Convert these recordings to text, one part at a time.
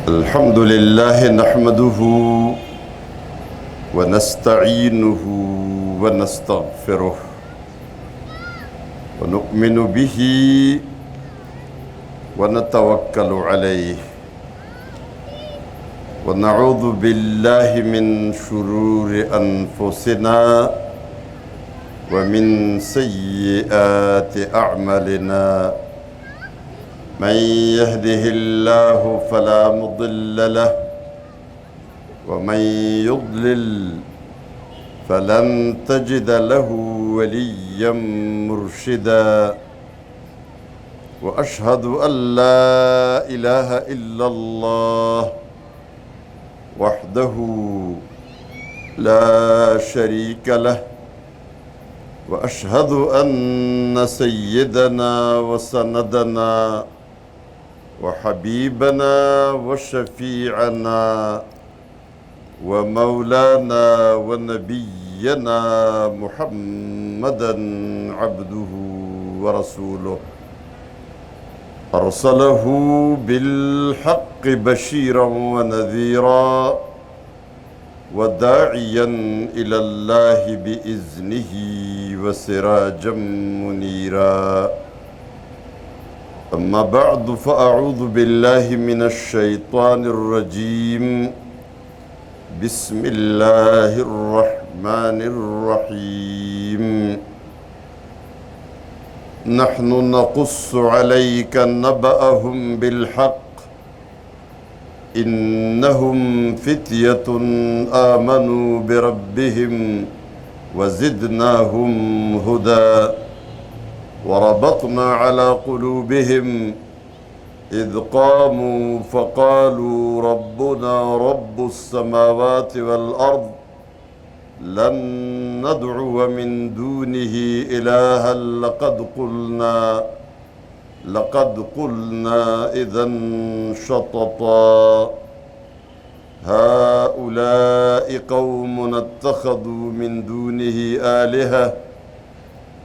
الحمد لله نحمده ونستعينه ونستغفره ونؤمن به ونتوكل عليه ونعوذ بالله من شرور أنفسنا ومن سيئات أعمالنا من يهده الله فلا مضل له ومن يضلل فلن تجد له وليا مرشدا وأشهد أن لا إله إلا الله وحده لا شريك له وأشهد أن سيدنا وسندنا وحبيبنا وشفيعنا ومولانا ونبينا محمدا عبده ورسوله أرسله بالحق بشيرا ونذيرا وداعيا إلى الله بإذنه وسراجا منيرا أما بعد فأعوذ بالله من الشيطان الرجيم بسم الله الرحمن الرحيم نحن نقص عليك نبأهم بالحق إنهم فتية آمنوا بربهم وزدناهم هدى وربطنا على قلوبهم إذ قاموا فقالوا ربنا رب السماوات والأرض لن ندعو من دونه إلها لقد قلنا إذا شططا هؤلاء قوم اتخذوا من دونه آلهة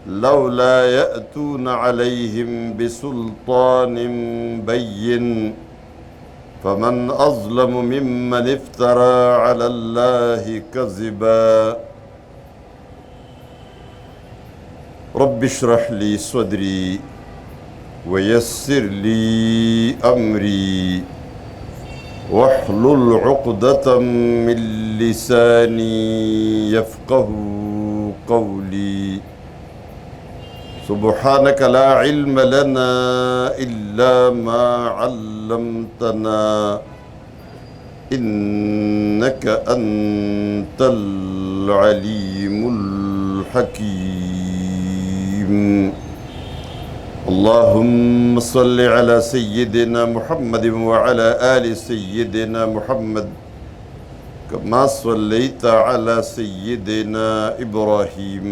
لولا يأتون عليهم بسلطان بين فمن أظلم ممن افترى على الله كذبا رب اشرح لي صدري ويسر لي أمري واحلل عقدة من لساني يفقه قولي سبحانك لا علم لنا إلا ما علمتنا إنك أنت العليم الحكيم اللهم صل على سيدنا محمد وعلى آل سيدنا محمد كما صليت على سيدنا إبراهيم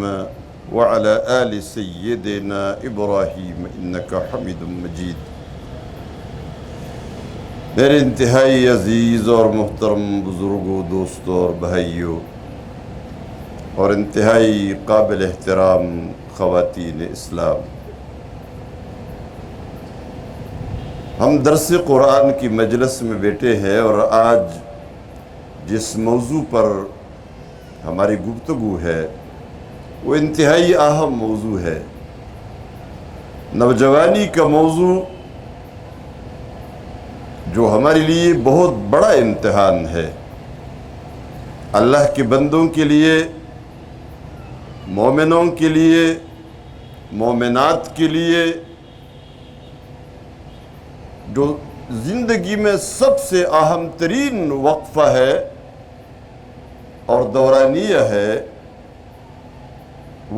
وعلى آل سيدنا إبراہیم إنك حمید مجید۔ میرے انتہائی عزیز اور محترم بزرگوں، دوستوں اور بھائیوں، اور انتہائی قابل احترام خواتین اسلام، ہم درس قرآن کی مجلس میں بیٹھے ہیں اور آج جس موضوع پر ہماری گفتگو ہے وہ انتہائی اہم موضوع ہے۔ نوجوانی کا موضوع جو ہمارے لیے بہت بڑا امتحان ہے، اللہ کے بندوں کے لیے، مومنوں کے لیے، مومنات کے لیے، جو زندگی میں سب سے اہم ترین وقفہ ہے اور دورانیہ ہے،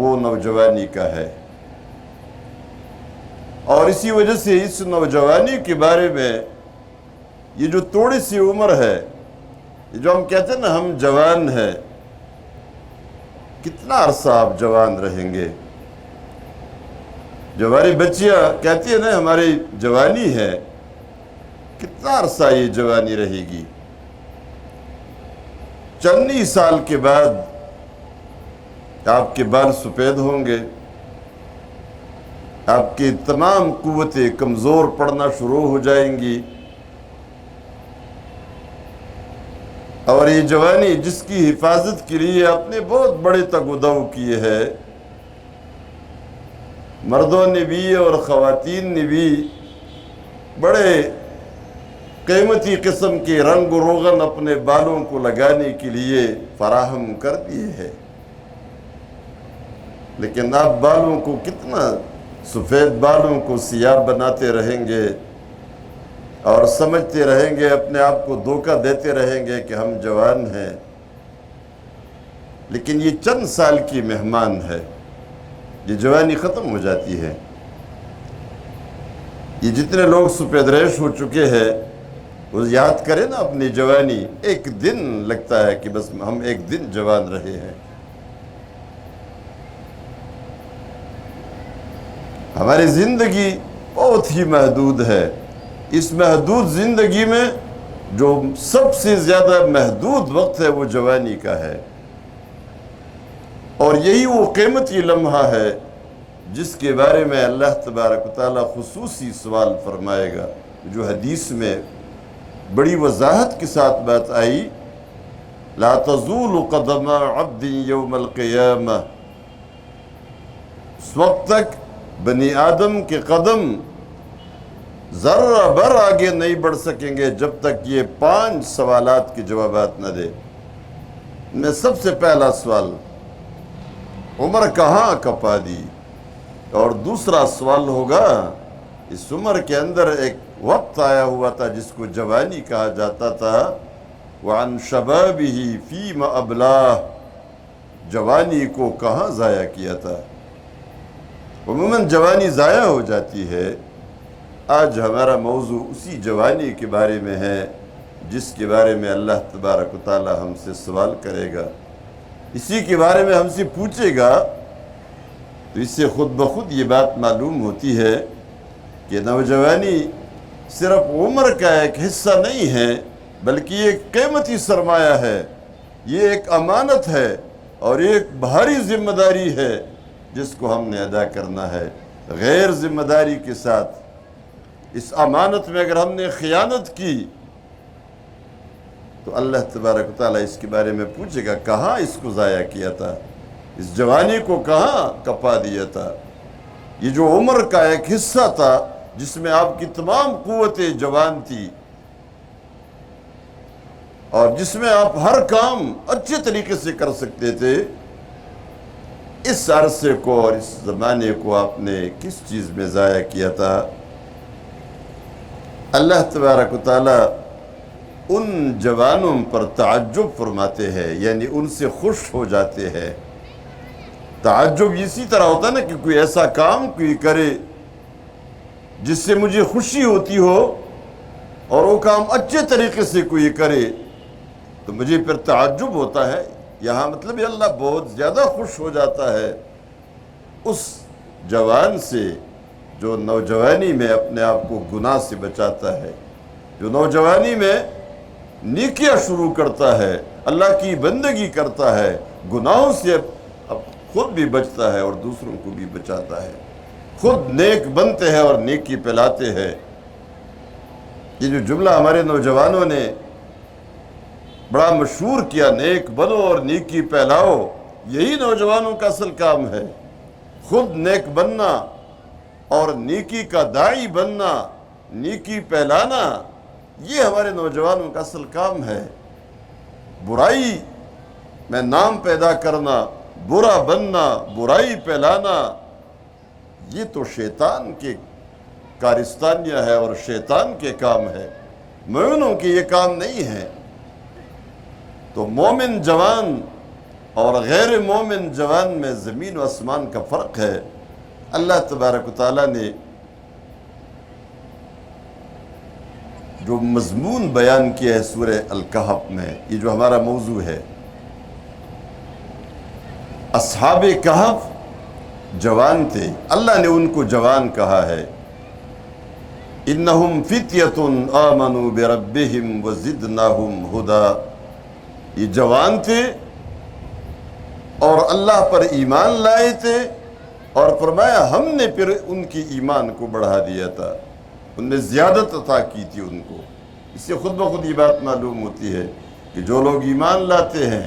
وہ نوجوانی کا ہے۔ اور اسی وجہ سے اس نوجوانی کے بارے میں یہ جو تھوڑی سی عمر ہے، یہ جو ہم کہتے ہیں نا ہم جوان ہیں، کتنا عرصہ آپ جوان رہیں گے؟ جو ہماری بچیاں کہتی ہیں نا ہماری جوانی ہے، کتنا عرصہ یہ جوانی رہے گی؟ چند ہی سال کے بعد آپ کے بال سفید ہوں گے، آپ کی تمام قوتیں کمزور پڑنا شروع ہو جائیں گی، اور یہ جوانی جس کی حفاظت کے لیے آپ نے بہت بڑے تگودو کیے ہیں، مردوں نے بھی اور خواتین نے بھی بڑے قیمتی قسم کے رنگ و روغن اپنے بالوں کو لگانے کے لیے فراہم کر دیے ہیں، لیکن آپ بالوں کو کتنا سفید بالوں کو سیاہ بناتے رہیں گے اور سمجھتے رہیں گے، اپنے آپ کو دھوکہ دیتے رہیں گے کہ ہم جوان ہیں، لیکن یہ چند سال کی مہمان ہے، یہ جوانی ختم ہو جاتی ہے۔ یہ جتنے لوگ سفید ریش ہو چکے ہیں وہ یاد کریں نا اپنی جوانی، ایک دن لگتا ہے کہ بس ہم ایک دن جوان رہے ہیں۔ ہماری زندگی بہت ہی محدود ہے، اس محدود زندگی میں جو سب سے زیادہ محدود وقت ہے وہ جوانی کا ہے، اور یہی وہ قیمتی لمحہ ہے جس کے بارے میں اللہ تبارک و تعالیٰ خصوصی سوال فرمائے گا، جو حدیث میں بڑی وضاحت کے ساتھ بات آئی، لا تزول قدم عبد یوم القیامہ، اس وقت تک بنی آدم کے قدم ذرہ بر آگے نہیں بڑھ سکیں گے جب تک یہ 5 سوالات کے جوابات نہ دے۔ میں سب سے پہلا سوال، عمر کہاں کپا دی؟ اور دوسرا سوال ہوگا، اس عمر کے اندر ایک وقت آیا ہوا تھا جس کو جوانی کہا جاتا تھا، وَعَنْ شَبَابِهِ فِيمَ أَبْلَاهُ، جوانی کو کہاں ضائع کیا تھا؟ عموماً جوانی ضائع ہو جاتی ہے۔ آج ہمارا موضوع اسی جوانی کے بارے میں ہے جس کے بارے میں اللہ تبارک و تعالی ہم سے سوال کرے گا، اسی کے بارے میں ہم سے پوچھے گا۔ تو اس سے خود بخود یہ بات معلوم ہوتی ہے کہ نوجوانی صرف عمر کا ایک حصہ نہیں ہے، بلکہ یہ ایک قیمتی سرمایہ ہے، یہ ایک امانت ہے، اور یہ ایک بھاری ذمہ داری ہے جس کو ہم نے ادا کرنا ہے۔ غیر ذمہ داری کے ساتھ اس امانت میں اگر ہم نے خیانت کی تو اللہ تبارک و تعالیٰ اس کے بارے میں پوچھے گا، کہاں اس کو ضائع کیا تھا، اس جوانی کو کہاں کپا دیا تھا؟ یہ جو عمر کا ایک حصہ تھا جس میں آپ کی تمام قوتیں جوان تھی، اور جس میں آپ ہر کام اچھے طریقے سے کر سکتے تھے، اس عرصے کو اور اس زمانے کو آپ نے کس چیز میں ضائع کیا تھا؟ اللہ تبارک و تعالیٰ ان جوانوں پر تعجب فرماتے ہیں، یعنی ان سے خوش ہو جاتے ہیں۔ تعجب اسی طرح ہوتا ہے نا کہ کوئی ایسا کام کوئی کرے جس سے مجھے خوشی ہوتی ہو، اور وہ کام اچھے طریقے سے کوئی کرے تو مجھے پھر تعجب ہوتا ہے۔ یہاں مطلب یہ اللہ بہت زیادہ خوش ہو جاتا ہے اس جوان سے جو نوجوانی میں اپنے آپ کو گناہ سے بچاتا ہے، جو نوجوانی میں نیکیاں شروع کرتا ہے، اللہ کی بندگی کرتا ہے، گناہوں سے اب خود بھی بچتا ہے اور دوسروں کو بھی بچاتا ہے، خود نیک بنتے ہیں اور نیکی پھیلاتے ہیں۔ یہ جو جملہ ہمارے نوجوانوں نے بڑا مشہور کیا، نیک بنو اور نیکی پھیلاؤ، یہی نوجوانوں کا اصل کام ہے، خود نیک بننا اور نیکی کا داعی بننا، نیکی پھیلانا، یہ ہمارے نوجوانوں کا اصل کام ہے۔ برائی میں نام پیدا کرنا، برا بننا، برائی پھیلانا، یہ تو شیطان کے کارستانیہ ہے اور شیطان کے کام ہے، مومنوں کے یہ کام نہیں ہے۔ تو مومن جوان اور غیر مومن جوان میں زمین و آسمان کا فرق ہے۔ اللہ تبارک و تعالیٰ نے جو مضمون بیان کیا ہے سورہ الکہف میں، یہ جو ہمارا موضوع ہے، اصحاب کہف جوان تھے، اللہ نے ان کو جوان کہا ہے۔ انہم فتیۃ آمنوا بربہم وزدناہم ہدی، یہ جوان تھے اور اللہ پر ایمان لائے تھے، اور فرمایا ہم نے پھر ان کی ایمان کو بڑھا دیا تھا، ان نے زیادت عطا کی تھی ان کو۔ اس سے خود بخود یہ بات معلوم ہوتی ہے کہ جو لوگ ایمان لاتے ہیں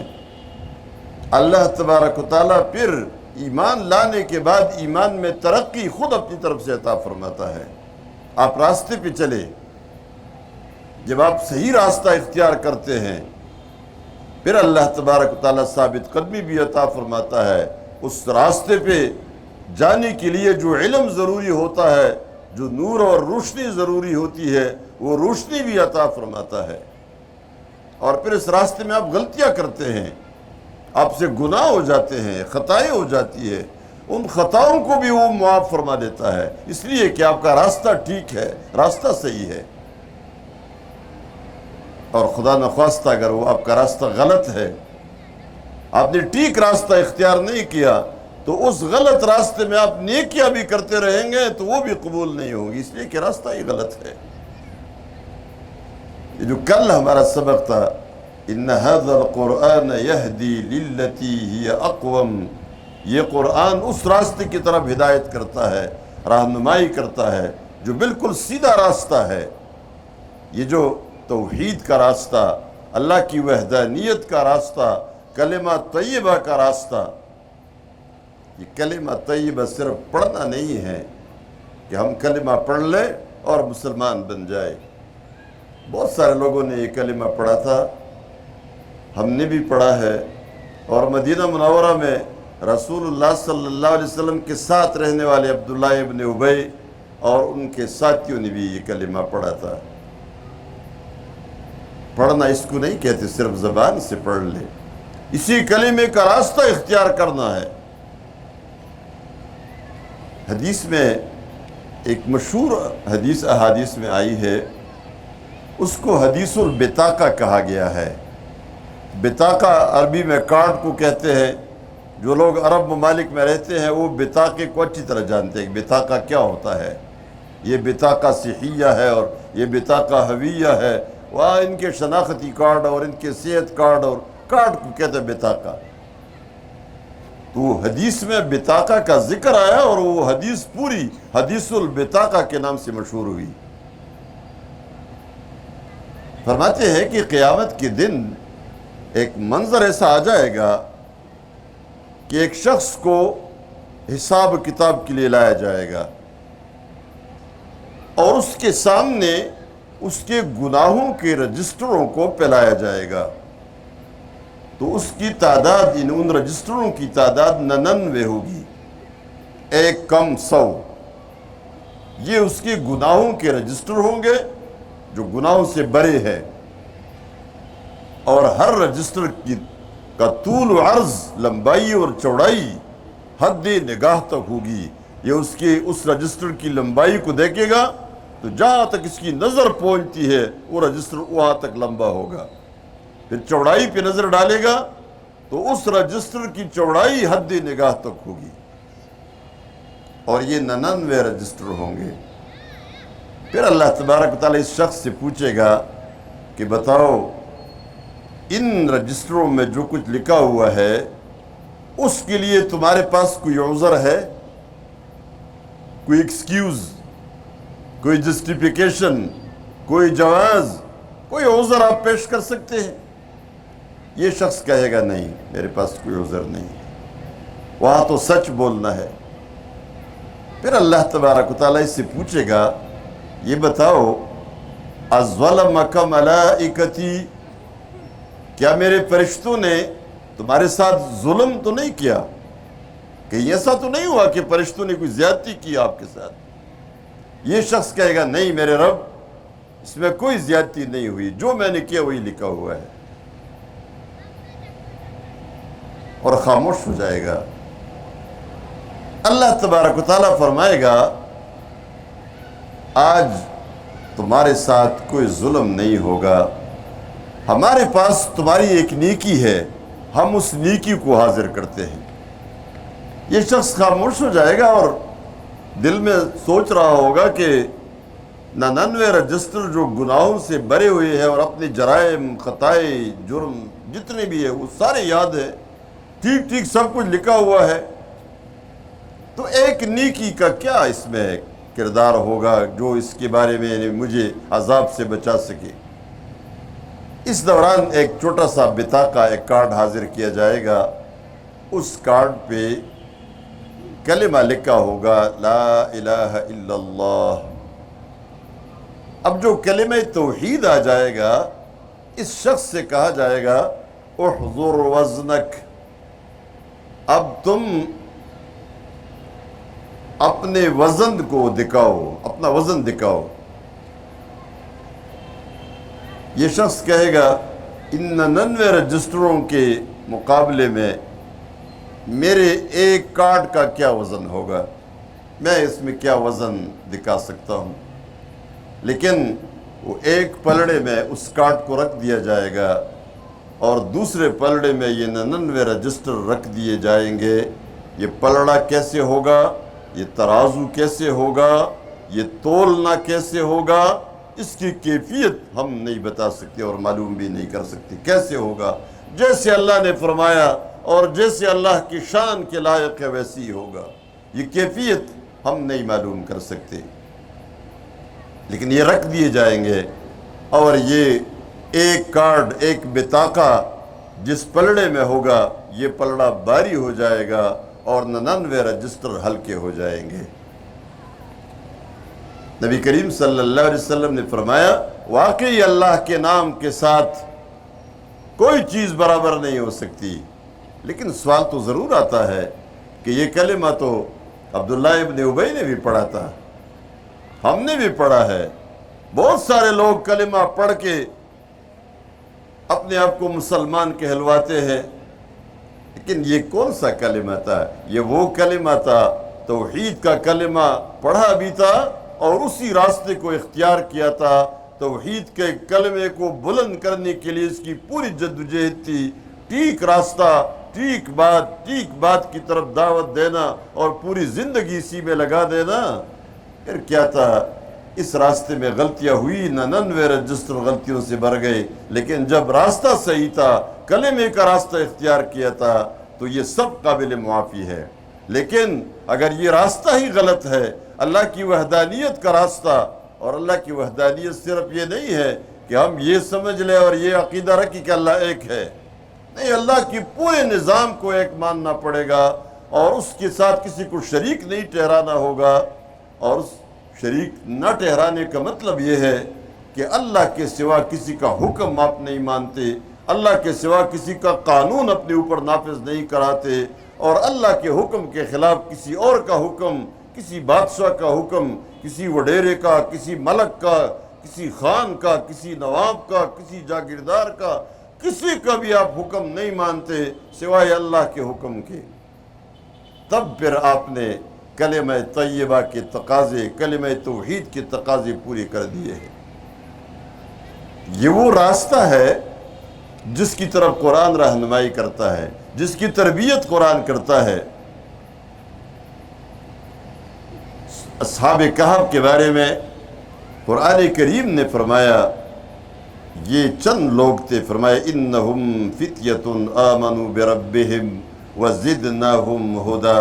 اللہ تبارک و تعالیٰ پھر ایمان لانے کے بعد ایمان میں ترقی خود اپنی طرف سے عطا فرماتا ہے۔ آپ راستے پہ چلے، جب آپ صحیح راستہ اختیار کرتے ہیں پھر اللہ تبارک و تعالیٰ ثابت قدمی بھی عطا فرماتا ہے۔ اس راستے پہ جانے کے لیے جو علم ضروری ہوتا ہے، جو نور اور روشنی ضروری ہوتی ہے، وہ روشنی بھی عطا فرماتا ہے۔ اور پھر اس راستے میں آپ غلطیاں کرتے ہیں، آپ سے گناہ ہو جاتے ہیں، خطائیں ہو جاتی ہے، ان خطاؤں کو بھی وہ معاف فرما دیتا ہے، اس لیے کہ آپ کا راستہ ٹھیک ہے، راستہ صحیح ہے۔ اور خدا نخواستہ اگر وہ آپ کا راستہ غلط ہے، آپ نے ٹھیک راستہ اختیار نہیں کیا، تو اس غلط راستے میں آپ نیکیاں بھی کرتے رہیں گے تو وہ بھی قبول نہیں ہوں گی، اس لیے کہ راستہ ہی غلط ہے۔ یہ جو کل ہمارا سبق تھا، ان هذا القرآن يهدي للتي هي اقوم، یہ قرآن اس راستے کی طرف ہدایت کرتا ہے، رہنمائی کرتا ہے جو بالکل سیدھا راستہ ہے۔ یہ جو توحید کا راستہ، اللہ کی وحدانیت کا راستہ، کلمہ طیبہ کا راستہ، یہ کلمہ طیبہ صرف پڑھنا نہیں ہے کہ ہم کلمہ پڑھ لیں اور مسلمان بن جائے۔ بہت سارے لوگوں نے یہ کلمہ پڑھا تھا، ہم نے بھی پڑھا ہے، اور مدینہ منورہ میں رسول اللہ صلی اللہ علیہ وسلم کے ساتھ رہنے والے عبداللہ ابن ابی اور ان کے ساتھیوں نے بھی یہ کلمہ پڑھا تھا۔ پڑھنا اس کو نہیں کہتے صرف زبان سے پڑھ لے، اسی کلمے کا راستہ اختیار کرنا ہے۔ حدیث میں ایک مشہور حدیث احادیث میں آئی ہے، اس کو حدیث البطاقہ کہا گیا ہے۔ بطاقہ عربی میں کارڈ کو کہتے ہیں۔ جو لوگ عرب ممالک میں رہتے ہیں وہ بطاقے کو اچھی طرح جانتے ہیں کہ بطاقہ کیا ہوتا ہے۔ یہ بطاقہ صحیہ ہے اور یہ بطاقہ ہویہ ہے، وہاں ان کے شناختی کارڈ اور ان کے صحت کارڈ اور کارڈ کو کہتے ہیں بطاقہ۔ تو حدیث میں بطاقہ کا ذکر آیا اور وہ حدیث پوری حدیث البطاقہ کے نام سے مشہور ہوئی۔ فرماتے ہیں کہ قیامت کے دن ایک منظر ایسا آ جائے گا کہ ایک شخص کو حساب کتاب کے لیے لایا جائے گا اور اس کے سامنے اس کے گناہوں کے رجسٹروں کو پھیلایا جائے گا، تو اس کی تعداد، ان رجسٹروں کی تعداد 99 ہوگی، ایک کم 100۔ یہ اس کے گناہوں کے رجسٹر ہوں گے جو گناہوں سے بڑے ہیں، اور ہر رجسٹر کا طول و عرض، لمبائی اور چوڑائی حد نگاہ تک ہوگی۔ یہ اس رجسٹر کی لمبائی کو دیکھے گا تو جہاں تک اس کی نظر پہنچتی ہے وہ رجسٹر وہاں تک لمبا ہوگا۔ پھر چوڑائی پہ نظر ڈالے گا تو اس رجسٹر کی چوڑائی حد نگاہ تک ہوگی، اور یہ 99 رجسٹر ہوں گے۔ پھر اللہ تبارک و تعالیٰ اس شخص سے پوچھے گا کہ بتاؤ، ان رجسٹروں میں جو کچھ لکھا ہوا ہے اس کے لیے تمہارے پاس کوئی عذر ہے، کوئی ایکسکیوز، کوئی جسٹیفیکیشن، کوئی جواز، کوئی عذر آپ پیش کر سکتے ہیں؟ یہ شخص کہے گا نہیں، میرے پاس کوئی عذر نہیں، وہاں تو سچ بولنا ہے۔ پھر اللہ تبارک و تعالیٰ اس سے پوچھے گا، یہ بتاؤ، اظلمک ملائکتی، کیا میرے فرشتوں نے تمہارے ساتھ ظلم تو نہیں کیا؟ کہیں ایسا تو نہیں ہوا کہ فرشتوں نے کوئی زیادتی کی آپ کے ساتھ؟ یہ شخص کہے گا نہیں میرے رب، اس میں کوئی زیادتی نہیں ہوئی، جو میں نے کیا وہی لکھا ہوا ہے، اور خاموش ہو جائے گا۔ اللہ تبارک و تعالیٰ فرمائے گا، آج تمہارے ساتھ کوئی ظلم نہیں ہوگا، ہمارے پاس تمہاری ایک نیکی ہے، ہم اس نیکی کو حاضر کرتے ہیں۔ یہ شخص خاموش ہو جائے گا اور دل میں سوچ رہا ہوگا کہ 99 رجسٹر جو گناہوں سے بھرے ہوئے ہیں اور اپنے جرائم، خطائے، جرم جتنے بھی ہیں وہ سارے یاد ہیں، ٹھیک ٹھیک سب کچھ لکھا ہوا ہے، تو ایک نیکی کا کیا اس میں کردار ہوگا جو اس کے بارے میں مجھے عذاب سے بچا سکے؟ اس دوران ایک چھوٹا سا بطاقہ، ایک کارڈ حاضر کیا جائے گا، اس کارڈ پہ کلمہ لکھا ہوگا لا الہ الا اللہ۔ اب جو کلمہ توحید آ جائے گا، اس شخص سے کہا جائے گا احضر وزنک، اب تم اپنے وزن کو دکھاؤ، اپنا وزن دکھاؤ۔ یہ شخص کہے گا ان 99 رجسٹروں کے مقابلے میں میرے ایک کارڈ کا کیا وزن ہوگا، میں اس میں کیا وزن دکھا سکتا ہوں۔ لیکن وہ ایک پلڑے میں اس کارڈ کو رکھ دیا جائے گا اور دوسرے پلڑے میں یہ 99 رجسٹر رکھ دیے جائیں گے۔ یہ پلڑا کیسے ہوگا، یہ ترازو کیسے ہوگا، یہ تولنا کیسے ہوگا، اس کی کیفیت ہم نہیں بتا سکتے اور معلوم بھی نہیں کر سکتے کیسے ہوگا۔ جیسے اللہ نے فرمایا اور جیسے اللہ کی شان کے لائق ہے ویسی ہی ہوگا، یہ کیفیت ہم نہیں معلوم کر سکتے، لیکن یہ رکھ دیے جائیں گے۔ اور یہ ایک کارڈ، ایک بطاقہ جس پلڑے میں ہوگا، یہ پلڑا بھاری ہو جائے گا اور 99 رجسٹر ہلکے ہو جائیں گے۔ نبی کریم صلی اللہ علیہ وسلم نے فرمایا واقعی اللہ کے نام کے ساتھ کوئی چیز برابر نہیں ہو سکتی، لیکن سوال تو ضرور آتا ہے کہ یہ کلمہ تو عبداللہ ابن ابی نے بھی پڑھا تھا، ہم نے بھی پڑھا ہے، بہت سارے لوگ کلمہ پڑھ کے اپنے آپ کو مسلمان کہلواتے ہیں، لیکن یہ کون سا کلمہ تھا؟ یہ وہ کلمہ تھا، توحید کا کلمہ پڑھا بھی تھا اور اسی راستے کو اختیار کیا تھا۔ توحید کے کلمے کو بلند کرنے کے لیے اس کی پوری جدوجہد تھی، ٹھیک راستہ، ٹھیک بات کی طرف دعوت دینا اور پوری زندگی اسی میں لگا دینا۔ پھر کیا تھا، اس راستے میں غلطیاں ہوئی، 99 رجسٹر غلطیوں سے بھر گئے، لیکن جب راستہ صحیح تھا، کلمے کا راستہ اختیار کیا تھا، تو یہ سب قابل معافی ہے۔ لیکن اگر یہ راستہ ہی غلط ہے، اللہ کی وحدانیت کا راستہ، اور اللہ کی وحدانیت صرف یہ نہیں ہے کہ ہم یہ سمجھ لیں اور یہ عقیدہ رکھیں کہ اللہ ایک ہے، نہیں، اللہ کی پورے نظام کو ایک ماننا پڑے گا اور اس کے ساتھ کسی کو شریک نہیں ٹھہرانا ہوگا۔ اور اس شریک نہ ٹھہرانے کا مطلب یہ ہے کہ اللہ کے سوا کسی کا حکم آپ نہیں مانتے، اللہ کے سوا کسی کا قانون اپنے اوپر نافذ نہیں کراتے، اور اللہ کے حکم کے خلاف کسی اور کا حکم، کسی بادشاہ کا حکم، کسی وڈیرے کا، کسی ملک کا، کسی خان کا، کسی نواب کا، کسی جاگیردار کا، کسی کا بھی آپ حکم نہیں مانتے سوائے اللہ کے حکم کے، تب پھر آپ نے کلمہ طیبہ کے تقاضے، کلمہ توحید کے تقاضے پورے کر دیے ہیں۔ یہ وہ راستہ ہے جس کی طرف قرآن رہنمائی کرتا ہے، جس کی تربیت قرآن کرتا ہے۔ اصحاب کہف کے بارے میں قرآن کریم نے فرمایا یہ چند لوگ تھے، فرمایا انہم فتیۃ آمنوا بربہم وزدناہم ہدی۔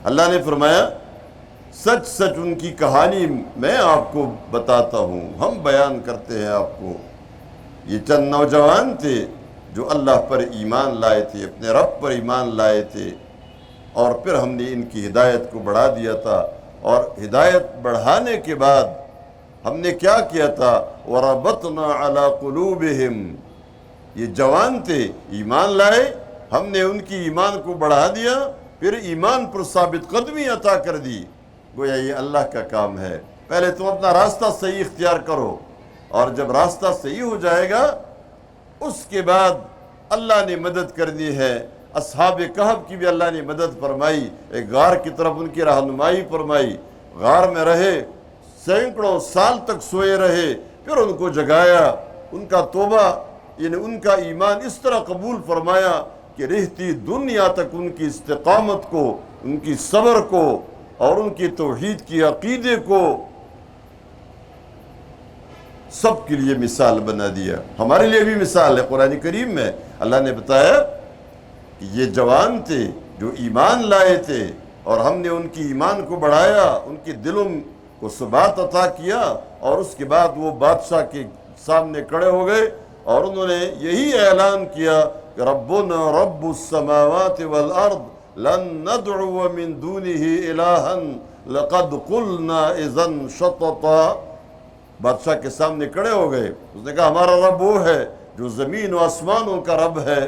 اللہ نے فرمایا سچ سچ ان کی کہانی میں آپ کو بتاتا ہوں، ہم بیان کرتے ہیں آپ کو۔ یہ چند نوجوان تھے جو اللہ پر ایمان لائے تھے، اپنے رب پر ایمان لائے تھے، اور پھر ہم نے ان کی ہدایت کو بڑھا دیا تھا، اور ہدایت بڑھانے کے بعد ہم نے کیا کیا تھا، وَرَبَطْنَا عَلَىٰ قُلُوبِهِمْ۔ یہ جوان تھے، ایمان لائے، ہم نے ان کی ایمان کو بڑھا دیا، پھر ایمان پر ثابت قدمی عطا کر دی۔ گویا یہ اللہ کا کام ہے، پہلے تم اپنا راستہ صحیح اختیار کرو، اور جب راستہ صحیح ہو جائے گا اس کے بعد اللہ نے مدد کرنی ہے۔ اصحاب کہف کی بھی اللہ نے مدد فرمائی، ایک غار کی طرف ان کی رہنمائی فرمائی، غار میں رہے، سینکڑوں سال تک سوئے رہے، پھر ان کو جگایا، ان کا توبہ یعنی ان کا ایمان اس طرح قبول فرمایا کہ رہتی دنیا تک ان کی استقامت کو، ان کی صبر کو اور ان کی توحید کی عقیدے کو سب کے لیے مثال بنا دیا۔ ہمارے لیے بھی مثال ہے، قرآن کریم میں اللہ نے بتایا کہ یہ جوان تھے جو ایمان لائے تھے، اور ہم نے ان کی ایمان کو بڑھایا، ان کے دلوں کو ثبات عطا کیا، اور اس کے بعد وہ بادشاہ کے سامنے کھڑے ہو گئے اور انہوں نے یہی اعلان کیا کہ ربنا رب السماوات والارض لن ندعو من دونه الہا لقد قلنا اذا شططا۔ بادشاہ کے سامنے کھڑے ہو گئے، اس نے کہا ہمارا رب وہ ہے جو زمین و آسمانوں کا رب ہے،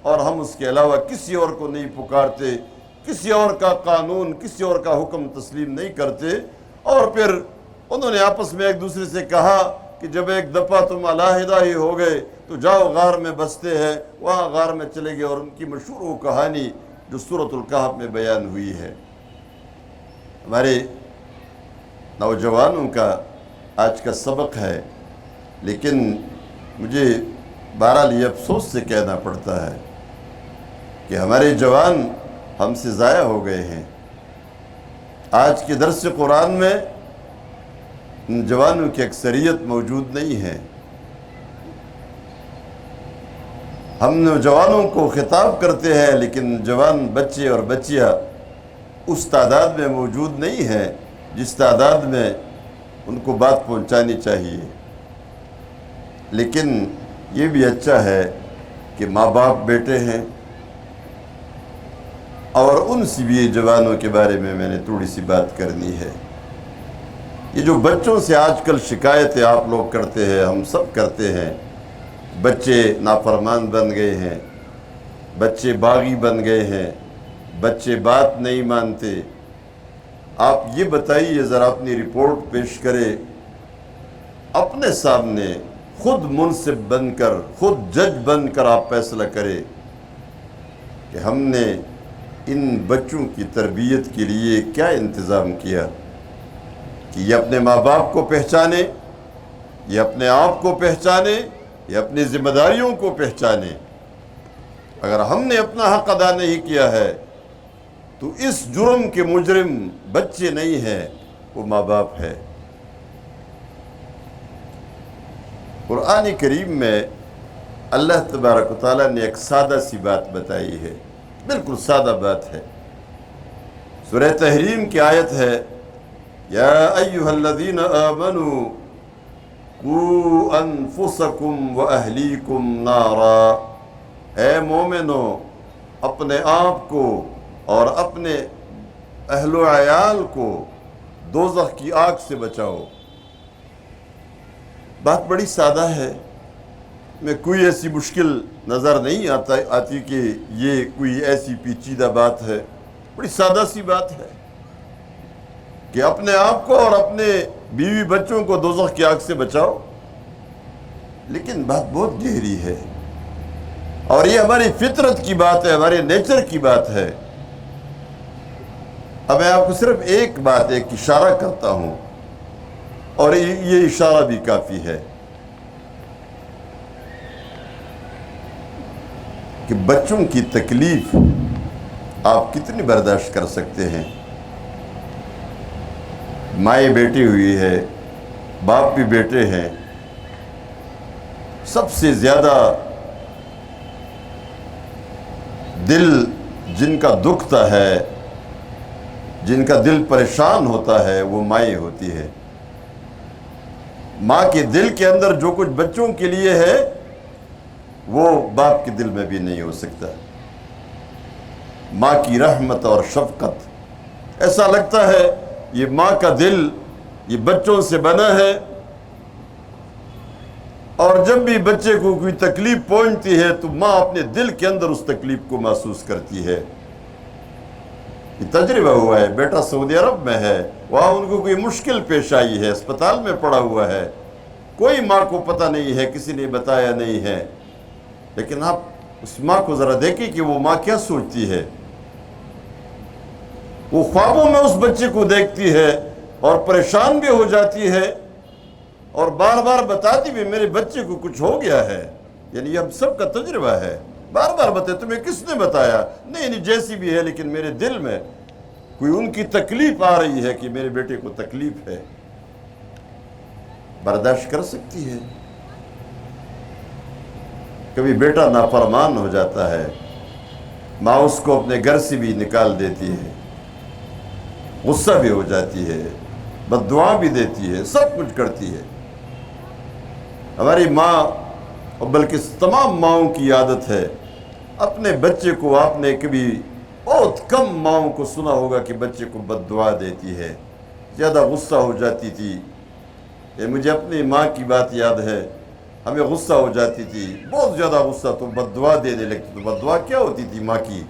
اور ہم اس کے علاوہ کسی اور کو نہیں پکارتے، کسی اور کا قانون، کسی اور کا حکم تسلیم نہیں کرتے۔ اور پھر انہوں نے آپس میں ایک دوسرے سے کہا کہ جب ایک دفعہ تم علیحدہ ہی ہو گئے تو جاؤ غار میں بستے ہیں، وہاں غار میں چلے گئے، اور ان کی مشہور وہ کہانی جو سورۃ الکہف میں بیان ہوئی ہے۔ ہمارے نوجوانوں کا آج کا سبق ہے، لیکن مجھے بہرحال یہ افسوس سے کہنا پڑتا ہے کہ ہمارے جوان ہم سے ضائع ہو گئے ہیں۔ آج کے درس قرآن میں ان جوانوں کی اکثریت موجود نہیں ہے۔ ہم نوجوانوں کو خطاب کرتے ہیں، لیکن جوان بچے اور بچیاں اس تعداد میں موجود نہیں ہیں جس تعداد میں ان کو بات پہنچانی چاہیے۔ لیکن یہ بھی اچھا ہے کہ ماں باپ بیٹے ہیں، اور ان سے بھی جوانوں کے بارے میں نے تھوڑی سی بات کرنی ہے۔ یہ جو بچوں سے آج کل شکایتیں آپ لوگ کرتے ہیں، ہم سب کرتے ہیں، بچے نافرمان بن گئے ہیں، بچے باغی بن گئے ہیں، بچے بات نہیں مانتے۔ آپ یہ بتائیے ذرا، اپنی رپورٹ پیش کرے، اپنے سامنے خود منصف بن کر، خود جج بن کر آپ فیصلہ کرے کہ ہم نے ان بچوں کی تربیت کے لیے کیا انتظام کیا، کہ یہ اپنے ماں باپ کو پہچانے، یہ اپنے آپ کو پہچانے، یہ اپنی ذمہ داریوں کو پہچانے۔ اگر ہم نے اپنا حق ادا نہیں کیا ہے تو اس جرم کے مجرم بچے نہیں ہیں، وہ ماں باپ ہے۔ قرآن کریم میں اللہ تبارک و تعالیٰ نے ایک سادہ سی بات بتائی ہے، بالکل سادہ بات ہے۔ سورہ تحریم کی آیت ہے، یا ایہا الذین آمنوا قوا انفسکم واہلیکم نارا، اے مومنو اپنے آپ کو اور اپنے اہل و عیال کو دوزخ کی آگ سے بچاؤ۔ بات بڑی سادہ ہے، میں کوئی ایسی مشکل نظر نہیں آتی کہ یہ کوئی ایسی پیچیدہ بات ہے، بڑی سادہ سی بات ہے کہ اپنے آپ کو اور اپنے بیوی بچوں کو دوزخ کی آگ سے بچاؤ۔ لیکن بات بہت گہری ہے، اور یہ ہماری فطرت کی بات ہے، ہمارے نیچر کی بات ہے۔ اب میں آپ کو صرف ایک بات، ایک اشارہ کرتا ہوں، اور یہ اشارہ بھی کافی ہے کہ بچوں کی تکلیف آپ کتنی برداشت کر سکتے ہیں۔ مائیں بیٹی ہوئی ہے، باپ بھی بیٹے ہیں، سب سے زیادہ دل جن کا دکھتا ہے، جن کا دل پریشان ہوتا ہے، وہ مائیں ہوتی ہے۔ ماں کے دل کے اندر جو کچھ بچوں کے لیے ہے وہ باپ کے دل میں بھی نہیں ہو سکتا۔ ماں کی رحمت اور شفقت، ایسا لگتا ہے یہ ماں کا دل یہ بچوں سے بنا ہے، اور جب بھی بچے کو کوئی تکلیف پہنچتی ہے تو ماں اپنے دل کے اندر اس تکلیف کو محسوس کرتی ہے۔ یہ تجربہ ہوا ہے، بیٹا سعودی عرب میں ہے، وہاں ان کو کوئی مشکل پیش آئی ہے، اسپتال میں پڑا ہوا ہے، کوئی ماں کو پتہ نہیں ہے، کسی نے بتایا نہیں ہے، لیکن آپ اس ماں کو ذرا دیکھیں کہ وہ ماں کیا سوچتی ہے۔ وہ خوابوں میں اس بچے کو دیکھتی ہے اور پریشان بھی ہو جاتی ہے، اور بار بار بتاتی بھی میرے بچے کو کچھ ہو گیا ہے۔ یعنی یہ ہم سب کا تجربہ ہے، بار بار بتائے تمہیں کس نے بتایا؟ نہیں جیسی بھی ہے، لیکن میرے دل میں کوئی ان کی تکلیف آ رہی ہے کہ میرے بیٹے کو تکلیف ہے۔ برداشت کر سکتی ہے؟ کبھی بیٹا نافرمان ہو جاتا ہے، ماں اس کو اپنے گھر سے بھی نکال دیتی ہے، غصہ بھی ہو جاتی ہے، بد دعا بھی دیتی ہے، سب کچھ کرتی ہے۔ ہماری ماں اور بلکہ تمام ماؤں کی عادت ہے، اپنے بچے کو آپ نے کبھی بہت کم ماؤں کو سنا ہوگا کہ بچے کو بد دعا دیتی ہے، زیادہ غصہ ہو جاتی تھی۔ یہ مجھے اپنی ماں کی بات یاد ہے، ہمیں غصہ ہو جاتی تھی، بہت زیادہ غصہ، تو بد دعا دینے لگتی۔ تو بد دعا کیا ہوتی تھی ماں کی؟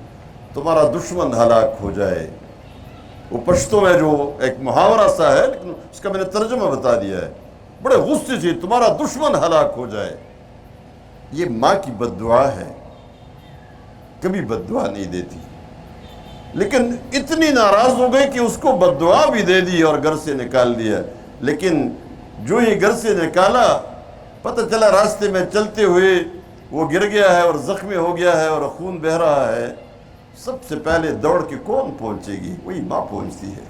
تمہارا دشمن ہلاک ہو جائے۔ وہ پشتو میں جو ایک محاورہ سا ہے، لیکن اس کا میں نے ترجمہ بتا دیا ہے، بڑے غصے سے تمہارا دشمن ہلاک ہو جائے۔ یہ ماں کی بد دعا ہے، کبھی بد دعا نہیں دیتی، لیکن اتنی ناراض ہو گئی کہ اس کو بد دعا بھی دے دی اور گھر سے نکال دیا۔ لیکن جو ہی گھر سے نکالا، پتہ چلا راستے میں چلتے ہوئے وہ گر گیا ہے اور زخمی ہو گیا ہے اور خون بہہ رہا ہے۔ سب سے پہلے دوڑ کے کون پہنچے گی؟ وہی ماں پہنچتی ہے،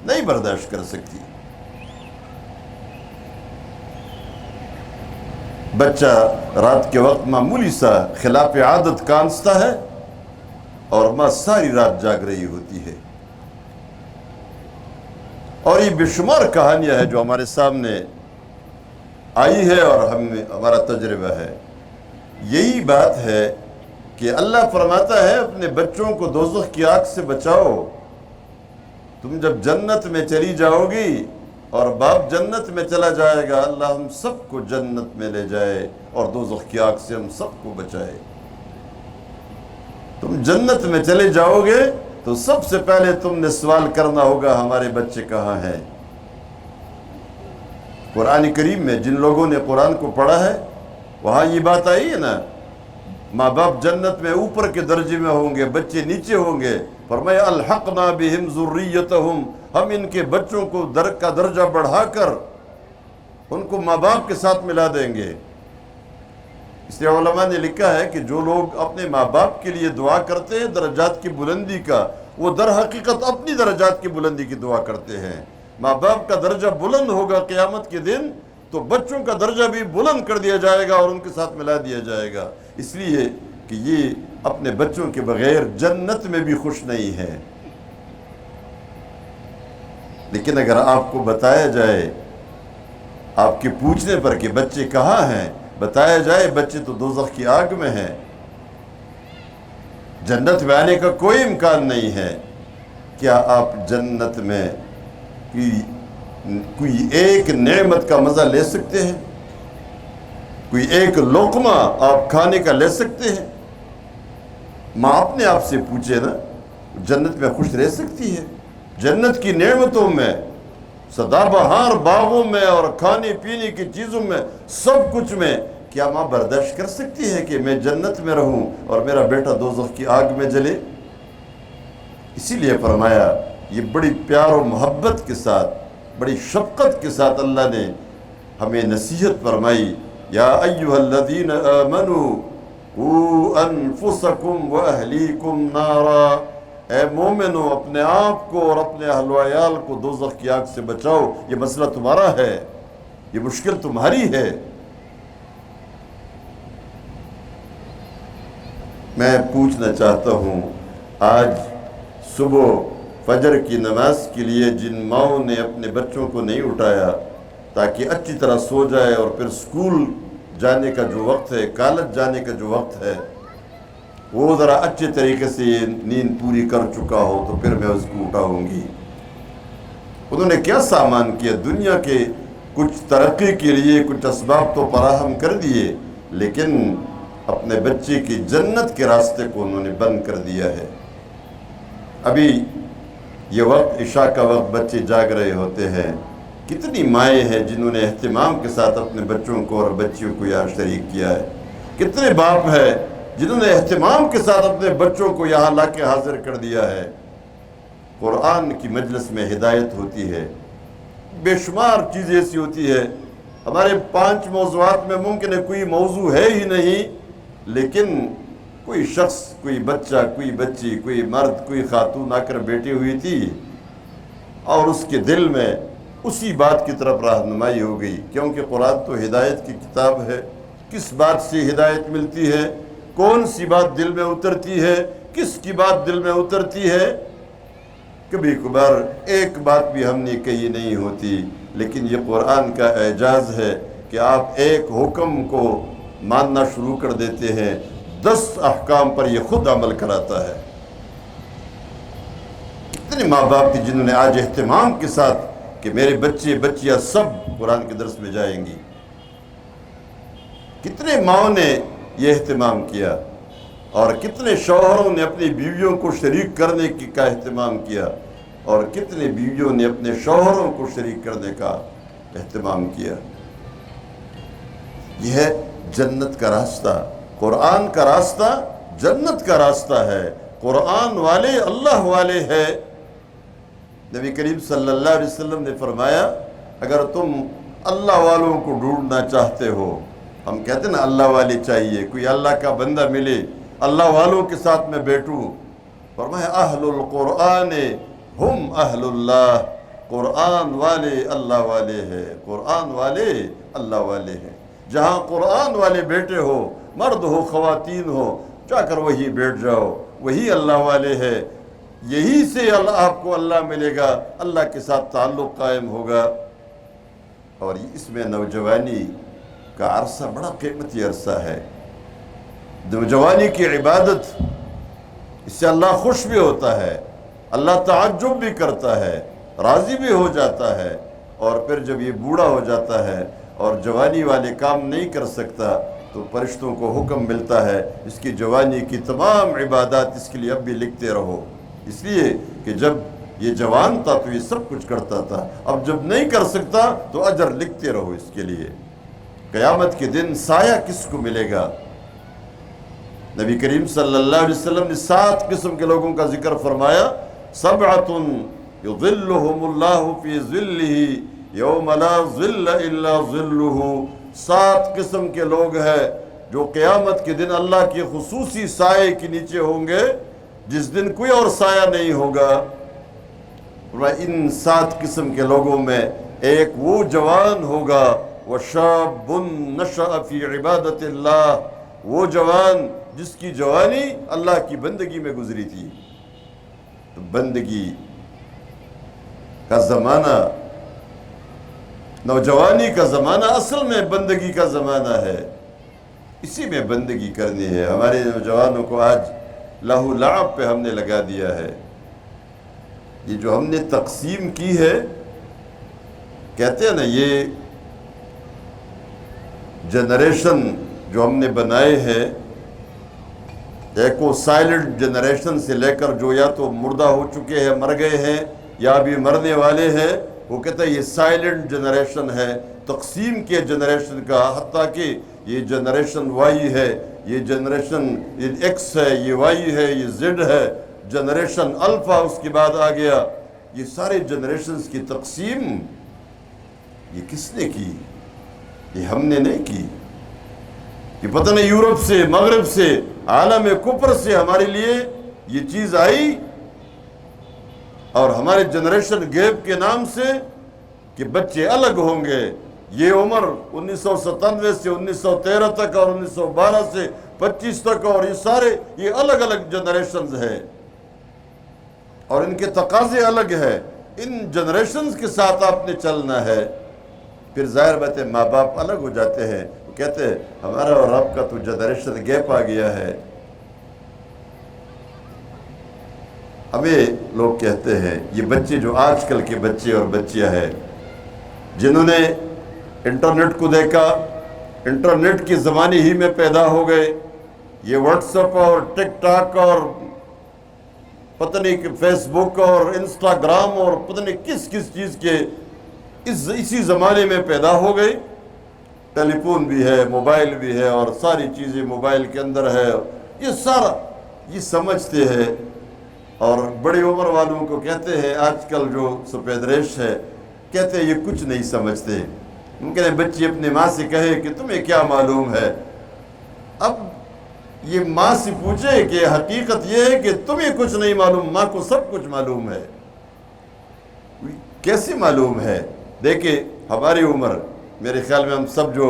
نہیں برداشت کر سکتی۔ بچہ رات کے وقت معمولی سا خلاف عادت کانستا ہے اور ماں ساری رات جاگ رہی ہوتی ہے۔ اور یہ بے شمار کہانیاں ہیں جو ہمارے سامنے آئی ہے اور ہمارا تجربہ ہے۔ یہی بات ہے کہ اللہ فرماتا ہے اپنے بچوں کو دوزخ کی آگ سے بچاؤ۔ تم جب جنت میں چلی جاؤ گی اور باپ جنت میں چلا جائے گا، اللہ ہم سب کو جنت میں لے جائے اور دوزخ کی آگ سے ہم سب کو بچائے۔ تم جنت میں چلے جاؤ گے تو سب سے پہلے تم نے سوال کرنا ہوگا ہمارے بچے کہاں ہیں۔ قرآن کریم میں جن لوگوں نے قرآن کو پڑھا ہے وہاں یہ بات آئی ہے نا، ماں باپ جنت میں اوپر کے درجے میں ہوں گے، بچے نیچے ہوں گے۔ فرمایا الحقنا بہم ذریتہم، ہم ان کے بچوں کو کا درجہ بڑھا کر ان کو ماں باپ کے ساتھ ملا دیں گے۔ اس لیے علماء نے لکھا ہے کہ جو لوگ اپنے ماں باپ کے لیے دعا کرتے ہیں درجات کی بلندی کا، وہ در حقیقت اپنی درجات کی بلندی کی دعا کرتے ہیں۔ ماں باپ کا درجہ بلند ہوگا قیامت کے دن تو بچوں کا درجہ بھی بلند کر دیا جائے گا اور ان کے ساتھ ملا دیا جائے گا، اس لیے کہ یہ اپنے بچوں کے بغیر جنت میں بھی خوش نہیں ہے۔ لیکن اگر آپ کو بتایا جائے، آپ کے پوچھنے پر کہ بچے کہاں ہیں، بتایا جائے بچے تو دوزخ کی آگ میں ہیں، جنت میں آنے کا کوئی امکان نہیں ہے، کیا آپ جنت میں کوئی ایک نعمت کا مزہ لے سکتے ہیں؟ کوئی ایک لقمہ آپ کھانے کا لے سکتے ہیں؟ ماں اپنے آپ سے پوچھے نا، جنت میں خوش رہ سکتی ہے؟ جنت کی نعمتوں میں، سدا بہار باغوں میں اور کھانے پینے کی چیزوں میں، سب کچھ میں، کیا ماں برداشت کر سکتی ہے کہ میں جنت میں رہوں اور میرا بیٹا دوزخ کی آگ میں جلے؟ اسی لیے فرمایا، یہ بڑی پیار و محبت کے ساتھ، بڑی شفقت کے ساتھ اللہ نے ہمیں نصیحت فرمائی، یا ایھا الذین آمنوا قوا انفسکم واہلیکم نارا، اے مومنو اپنے آپ کو اور اپنے اہل و عیال کو دوزخ کی آگ سے بچاؤ۔ یہ مسئلہ تمہارا ہے، یہ مشکل تمہاری ہے۔ میں پوچھنا چاہتا ہوں، آج صبح فجر کی نماز کے لیے جن ماؤں نے اپنے بچوں کو نہیں اٹھایا تاکہ اچھی طرح سو جائے اور پھر اسکول جانے کا جو وقت ہے، کالج جانے کا جو وقت ہے، وہ ذرا اچھے طریقے سے نیند پوری کر چکا ہو تو پھر میں اس کو اٹھاؤں گی۔ انہوں نے کیا سامان کیا؟ دنیا کے کچھ ترقی کے لیے کچھ اسباب تو فراہم کر دیے، لیکن اپنے بچے کی جنت کے راستے کو انہوں نے بند کر دیا ہے۔ ابھی یہ وقت عشاء کا وقت، بچے جاگ رہے ہوتے ہیں، کتنی مائیں ہیں جنہوں نے اہتمام کے ساتھ اپنے بچوں کو اور بچیوں کو یہاں شریک کیا ہے، کتنے باپ ہیں جنہوں نے اہتمام کے ساتھ اپنے بچوں کو یہاں لا کے حاضر کر دیا ہے۔ قرآن کی مجلس میں ہدایت ہوتی ہے، بے شمار چیزیں ایسی ہوتی ہے، ہمارے 5 موضوعات میں ممکن ہے کوئی موضوع ہے ہی نہیں، لیکن کوئی شخص، کوئی بچہ، کوئی بچی، کوئی مرد، کوئی خاتون آ کر بیٹھی ہوئی تھی اور اس کے دل میں اسی بات کی طرف رہنمائی ہو گئی، کیونکہ قرآن تو ہدایت کی کتاب ہے۔ کس بات سے ہدایت ملتی ہے، کون سی بات دل میں اترتی ہے، کس کی بات دل میں اترتی ہے، کبھی کبھار ایک بات بھی ہم نے کہی نہیں ہوتی، لیکن یہ قرآن کا اعجاز ہے کہ آپ ایک حکم کو ماننا شروع کر دیتے ہیں، 10 احکام پر یہ خود عمل کراتا ہے۔ کتنے ماں باپ تھے جنہوں نے آج اہتمام کے ساتھ کہ میرے بچے بچیاں سب قرآن کے درس میں جائیں گی، کتنے ماؤں نے یہ اہتمام کیا، اور کتنے شوہروں نے اپنی بیویوں کو شریک کرنے کا اہتمام کیا، اور کتنے بیویوں نے اپنے شوہروں کو شریک کرنے کا اہتمام کیا۔ یہ ہے جنت کا راستہ، قرآن کا راستہ جنت کا راستہ ہے۔ قرآن والے اللہ والے ہے۔ نبی کریم صلی اللہ علیہ وسلم نے فرمایا، اگر تم اللہ والوں کو ڈھونڈنا چاہتے ہو، ہم کہتے ہیں نا اللہ والے چاہیے، کوئی اللہ کا بندہ ملے، اللہ والوں کے ساتھ میں بیٹھوں، فرمایا اہل القرآن ہم اہل اللہ، قرآن والے اللہ والے ہیں، قرآن والے اللہ والے ہیں۔ جہاں قرآن والے بیٹھے ہو، مرد ہو خواتین ہو، جا کر وہی بیٹھ جاؤ، وہی اللہ والے ہے، یہی سے آپ کو اللہ ملے گا، اللہ کے ساتھ تعلق قائم ہوگا۔ اور اس میں نوجوانی کا عرصہ بڑا قیمتی عرصہ ہے۔ نوجوانی کی عبادت، اس سے اللہ خوش بھی ہوتا ہے، اللہ تعجب بھی کرتا ہے، راضی بھی ہو جاتا ہے، اور پھر جب یہ بوڑھا ہو جاتا ہے اور جوانی والے کام نہیں کر سکتا تو فرشتوں کو حکم ملتا ہے اس کی جوانی کی تمام عبادات اس کے لیے اب بھی لکھتے رہو، اس لیے کہ جب یہ جوان تھا تو یہ سب کچھ کرتا تھا، اب جب نہیں کر سکتا تو اجر لکھتے رہو اس کے لیے۔ قیامت کے دن سایہ کس کو ملے گا؟ نبی کریم صلی اللہ علیہ وسلم نے 7 قسم کے لوگوں کا ذکر فرمایا، سبعۃ یظلھم اللہ فی ظلہ یوم لا ظل الا ظلہ، 7 قسم کے لوگ ہیں جو قیامت کے دن اللہ کے خصوصی سائے کے نیچے ہوں گے، جس دن کوئی اور سایہ نہیں ہوگا۔ ان 7 قسم کے لوگوں میں ایک وہ جوان ہوگا، وَشَابٌ نَشَأَ فِي عِبَادَةِ اللَّهِ، وہ جوان جس کی جوانی اللہ کی بندگی میں گزری تھی۔ تو بندگی کا زمانہ، نوجوانی کا زمانہ اصل میں بندگی کا زمانہ ہے، اسی میں بندگی کرنی ہے۔ ہمارے نوجوانوں کو آج لہو لعب پہ ہم نے لگا دیا ہے۔ یہ جو ہم نے تقسیم کی ہے، کہتے ہیں نا یہ جنریشن جو ہم نے بنائے ہیں، ایک وہ سائلنٹ جنریشن سے لے کر جو یا تو مردہ ہو چکے ہیں، مر گئے ہیں، یا بھی مرنے والے ہیں، وہ کہتا ہے یہ سائلنٹ جنریشن ہے، تقسیم کے جنریشن کا، حتیٰ کہ یہ جنریشن وائی ہے، یہ جنریشن ایکس ہے، یہ وائی ہے، یہ زیڈ ہے، جنریشن الفا اس کے بعد آ گیا۔ یہ سارے جنریشنز کی تقسیم یہ کس نے کی؟ یہ ہم نے نہیں کی، یہ پتہ نہیں یورپ سے، مغرب سے، عالم کفر سے ہمارے لیے یہ چیز آئی، اور ہمارے جنریشن گیپ کے نام سے کہ بچے الگ ہوں گے، یہ عمر 1997 سے 1913 تک اور 1912 سے 25 تک، اور یہ سارے یہ الگ الگ جنریشنز ہیں اور ان کے تقاضے الگ ہیں۔ ان جنریشنز کے ساتھ آپ نے چلنا ہے۔ پھر ظاہر بات ہے ماں باپ الگ ہو جاتے ہیں، وہ کہتے ہیں ہمارا اور آپ کا تو جنریشن گیپ آ گیا ہے۔ ہمیں لوگ کہتے ہیں یہ بچے جو آج کل کے بچے اور بچیاں ہیں جنہوں نے انٹرنیٹ کو دیکھا، انٹرنیٹ کے زمانے ہی میں پیدا ہو گئے، یہ واٹس ایپ اور ٹک ٹاک اور پتہ نہیں کہ فیس بک اور انسٹاگرام اور پتہ نہیں کس کس چیز کے اسی زمانے میں پیدا ہو گئی۔ ٹیلی فون بھی ہے، موبائل بھی ہے، اور ساری چیزیں موبائل کے اندر ہے، یہ سارا یہ سمجھتے ہیں۔ اور بڑی عمر والوں کو کہتے ہیں آج کل جو سفید ریش ہے، کہتے ہیں یہ کچھ نہیں سمجھتے۔ ممکن ہے بچی اپنے ماں سے کہے کہ تمہیں کیا معلوم ہے، اب یہ ماں سے پوچھے کہ حقیقت یہ ہے کہ تمہیں کچھ نہیں معلوم، ماں کو سب کچھ معلوم ہے۔ کیسے معلوم ہے؟ دیکھیں ہماری عمر، میرے خیال میں ہم سب جو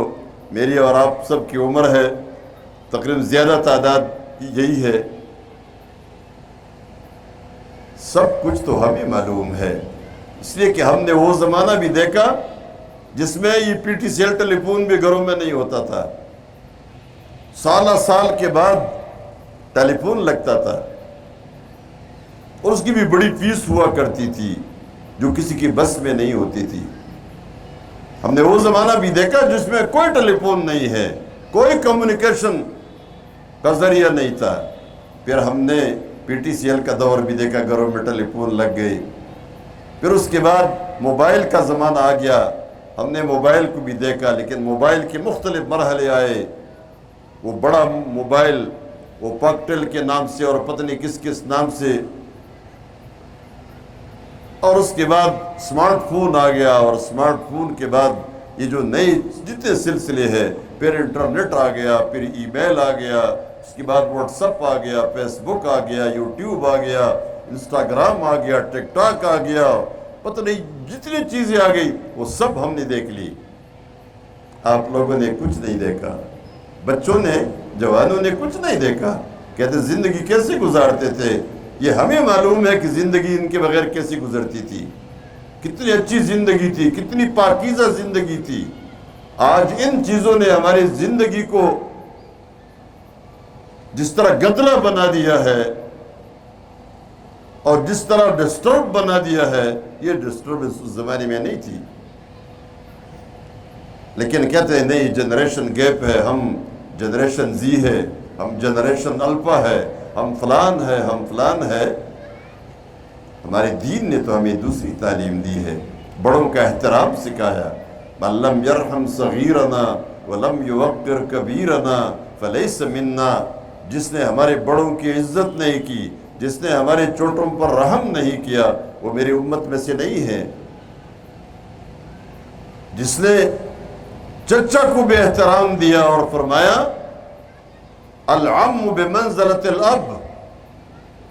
میری اور آپ سب کی عمر ہے تقریباً زیادہ تعداد یہی ہے، سب کچھ تو ہمیں معلوم ہے، اس لیے کہ ہم نے وہ زمانہ بھی دیکھا جس میں یہ پی ٹی سیل ٹیلی فون بھی گھروں میں نہیں ہوتا تھا، سالہ سال کے بعد ٹیلی فون لگتا تھا اور اس کی بھی بڑی فیس ہوا کرتی تھی جو کسی کی بس میں نہیں ہوتی تھی۔ ہم نے وہ زمانہ بھی دیکھا جس میں کوئی ٹیلی فون نہیں ہے، کوئی کمیونیکیشن کا ذریعہ نہیں تھا۔ پھر ہم نے پی ٹی سی ایل کا دور بھی دیکھا، گھروں میں ٹیلی فون لگ گئی۔ پھر اس کے بعد موبائل کا زمانہ آ گیا، ہم نے موبائل کو بھی دیکھا، لیکن موبائل کے مختلف مرحلے آئے۔ وہ بڑا موبائل، وہ پاکٹیل کے نام سے اور پتہ نہیں کس کس نام سے، اور اس کے بعد سمارٹ فون آ گیا، اور سمارٹ فون کے بعد یہ جو نئے جتنے سلسلے ہیں، پھر انٹرنیٹ آ گیا، پھر ای میل آ گیا، اس کے بعد واٹس ایپ آ گیا، فیس بک آ گیا، یوٹیوب آ گیا، انسٹاگرام آ گیا، ٹک ٹاک آ گیا، پتہ نہیں جتنی چیزیں آ گئی وہ سب ہم نے دیکھ لی۔ آپ لوگوں نے کچھ نہیں دیکھا، بچوں نے، جوانوں نے کچھ نہیں دیکھا۔ کہتے زندگی کیسے گزارتے تھے؟ یہ ہمیں معلوم ہے کہ زندگی ان کے بغیر کیسی گزرتی تھی، کتنی اچھی زندگی تھی، کتنی پاکیزہ زندگی تھی۔ آج ان چیزوں نے ہماری زندگی کو جس طرح گدلا بنا دیا ہے اور جس طرح ڈسٹرب بنا دیا ہے، یہ ڈسٹربنس اس زمانے میں نہیں تھی۔ لیکن کہتے ہیں نہیں، جنریشن گیپ ہے، ہم جنریشن زی ہے، ہم جنریشن الفا ہے، ہم فلان ہے، ہم فلان ہے۔ ہمارے دین نے تو ہمیں دوسری تعلیم دی ہے، بڑوں کا احترام سکھایا۔ من لم یرحم صغیرنا ولم یوقر کبیرنا فلیس منا۔ جس نے ہمارے بڑوں کی عزت نہیں کی، جس نے ہمارے چھوٹوں پر رحم نہیں کیا، وہ میری امت میں سے نہیں ہے۔ جس نے چچا کو بے احترام دیا اور فرمایا العم بمنزلۃ الاب،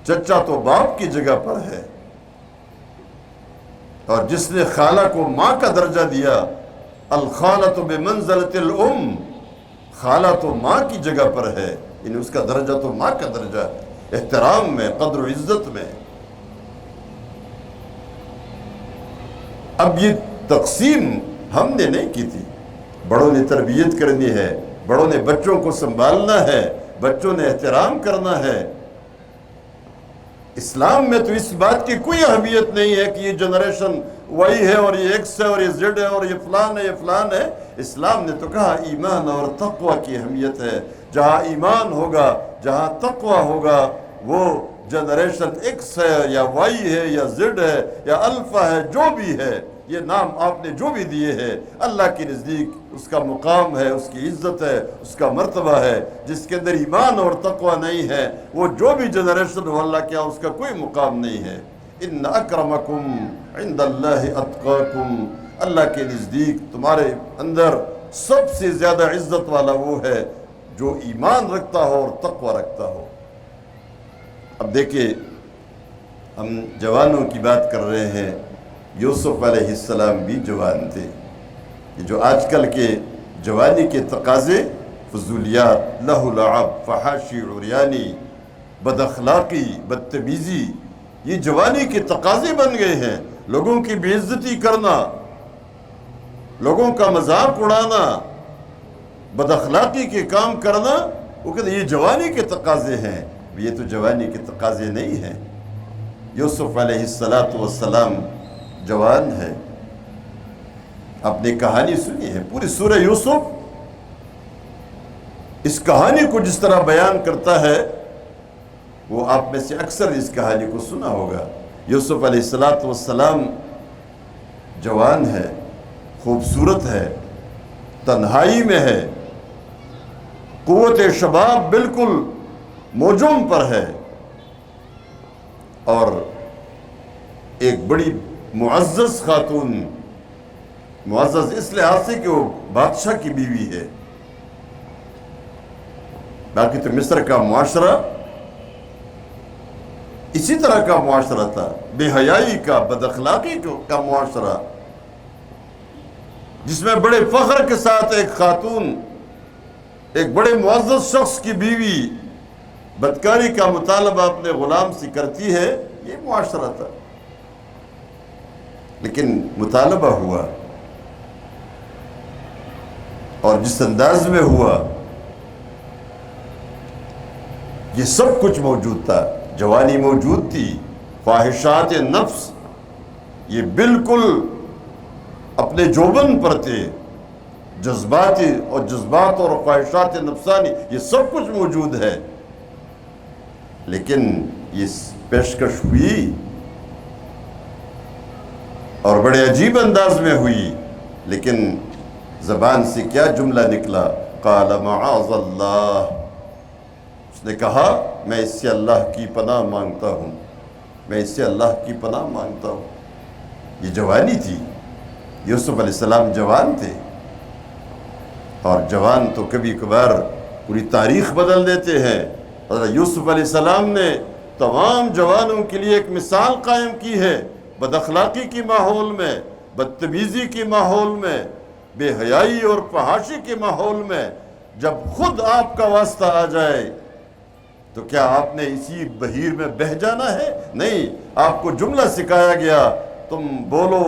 چچا تو باپ کی جگہ پر ہے، اور جس نے خالہ کو ماں کا درجہ دیا، الخالۃ بمنزلۃ الام، خالہ تو ماں کی جگہ پر ہے، یعنی اس کا درجہ تو ماں کا درجہ ہے، احترام میں، قدر و عزت میں۔ اب یہ تقسیم ہم نے نہیں کی تھی، بڑوں نے تربیت کرنی ہے، بڑوں نے بچوں کو سنبھالنا ہے، بچوں نے احترام کرنا ہے۔ اسلام میں تو اس بات کی کوئی اہمیت نہیں ہے کہ یہ جنریشن وائی ہے اور یہ ایکس ہے اور یہ زیڈ ہے اور یہ فلان ہے، یہ فلان ہے۔ اسلام نے تو کہا ایمان اور تقوی کی اہمیت ہے۔ جہاں ایمان ہوگا، جہاں تقوی ہوگا، وہ جنریشن ایکس ہے یا وائی ہے یا زیڈ ہے یا الفا ہے، جو بھی ہے، یہ نام آپ نے جو بھی دیے ہیں، اللہ کے نزدیک اس کا مقام ہے، اس کی عزت ہے، اس کا مرتبہ ہے۔ جس کے اندر ایمان اور تقوی نہیں ہے، وہ جو بھی جنریشن ہو اللہ کیا اس کا کوئی مقام نہیں ہے۔ ان اکرمکم عند اللہ اتقاکم، اللہ کے نزدیک تمہارے اندر سب سے زیادہ عزت والا وہ ہے جو ایمان رکھتا ہو اور تقوی رکھتا ہو۔ اب دیکھیں، ہم جوانوں کی بات کر رہے ہیں، یوسف علیہ السلام بھی جوان تھے۔ یہ جو آج کل کے جوانی کے تقاضے، فضولیات، لہو لعب، فحاشی، عریانی، بد اخلاقی، بدتمیزی، یہ جوانی کے تقاضے بن گئے ہیں۔ لوگوں کی بے عزتی کرنا، لوگوں کا مذاق اڑانا، بد اخلاقی کے کام کرنا، وہ کہتے ہیں یہ جوانی کے تقاضے ہیں۔ یہ تو جوانی کے تقاضے نہیں ہیں۔ یوسف علیہ السلام جوان ہے۔ آپ نے کہانی سنی ہے، پوری سورہ یوسف اس کہانی کو جس طرح بیان کرتا ہے، وہ آپ میں سے اکثر اس کہانی کو سنا ہوگا۔ یوسف علیہ السلام جوان ہے، خوبصورت ہے، تنہائی میں ہے، قوت شباب بالکل موجوں پر ہے، اور ایک بڑی معزز خاتون، معزز اس لحاظ سے کہ وہ بادشاہ کی بیوی ہے۔ باقی تو مصر کا معاشرہ اسی طرح کا معاشرہ تھا، بے حیائی کا، بد اخلاقی کا معاشرہ، جس میں بڑے فخر کے ساتھ ایک خاتون، ایک بڑے معزز شخص کی بیوی بدکاری کا مطالبہ اپنے غلام سے کرتی ہے، یہ معاشرہ تھا۔ لیکن مطالبہ ہوا، اور جس انداز میں ہوا، یہ سب کچھ موجود تھا، جوانی موجود تھی، خواہشات نفس یہ بالکل اپنے جوبن پر تھے، جذبات اور خواہشات نفسانی یہ سب کچھ موجود ہے، لیکن یہ پیشکش ہوئی اور بڑے عجیب انداز میں ہوئی، لیکن زبان سے کیا جملہ نکلا؟ قال معاذ اللہ، اس نے کہا میں اس سے اللہ کی پناہ مانگتا ہوں، میں اس سے اللہ کی پناہ مانگتا ہوں۔ یہ جوانی تھی، یوسف علیہ السلام جوان تھے، اور جوان تو کبھی کبھار پوری تاریخ بدل دیتے ہیں۔ حضرت یوسف علیہ السلام نے تمام جوانوں کے لیے ایک مثال قائم کی ہے، بد اخلاقی کی ماحول میں، بدتمیزی کی ماحول میں، بے حیائی اور فحاشی کے ماحول میں جب خود آپ کا واسطہ آ جائے تو کیا آپ نے اسی بحیر میں بہہ جانا ہے؟ نہیں، آپ کو جملہ سکھایا گیا، تم بولو،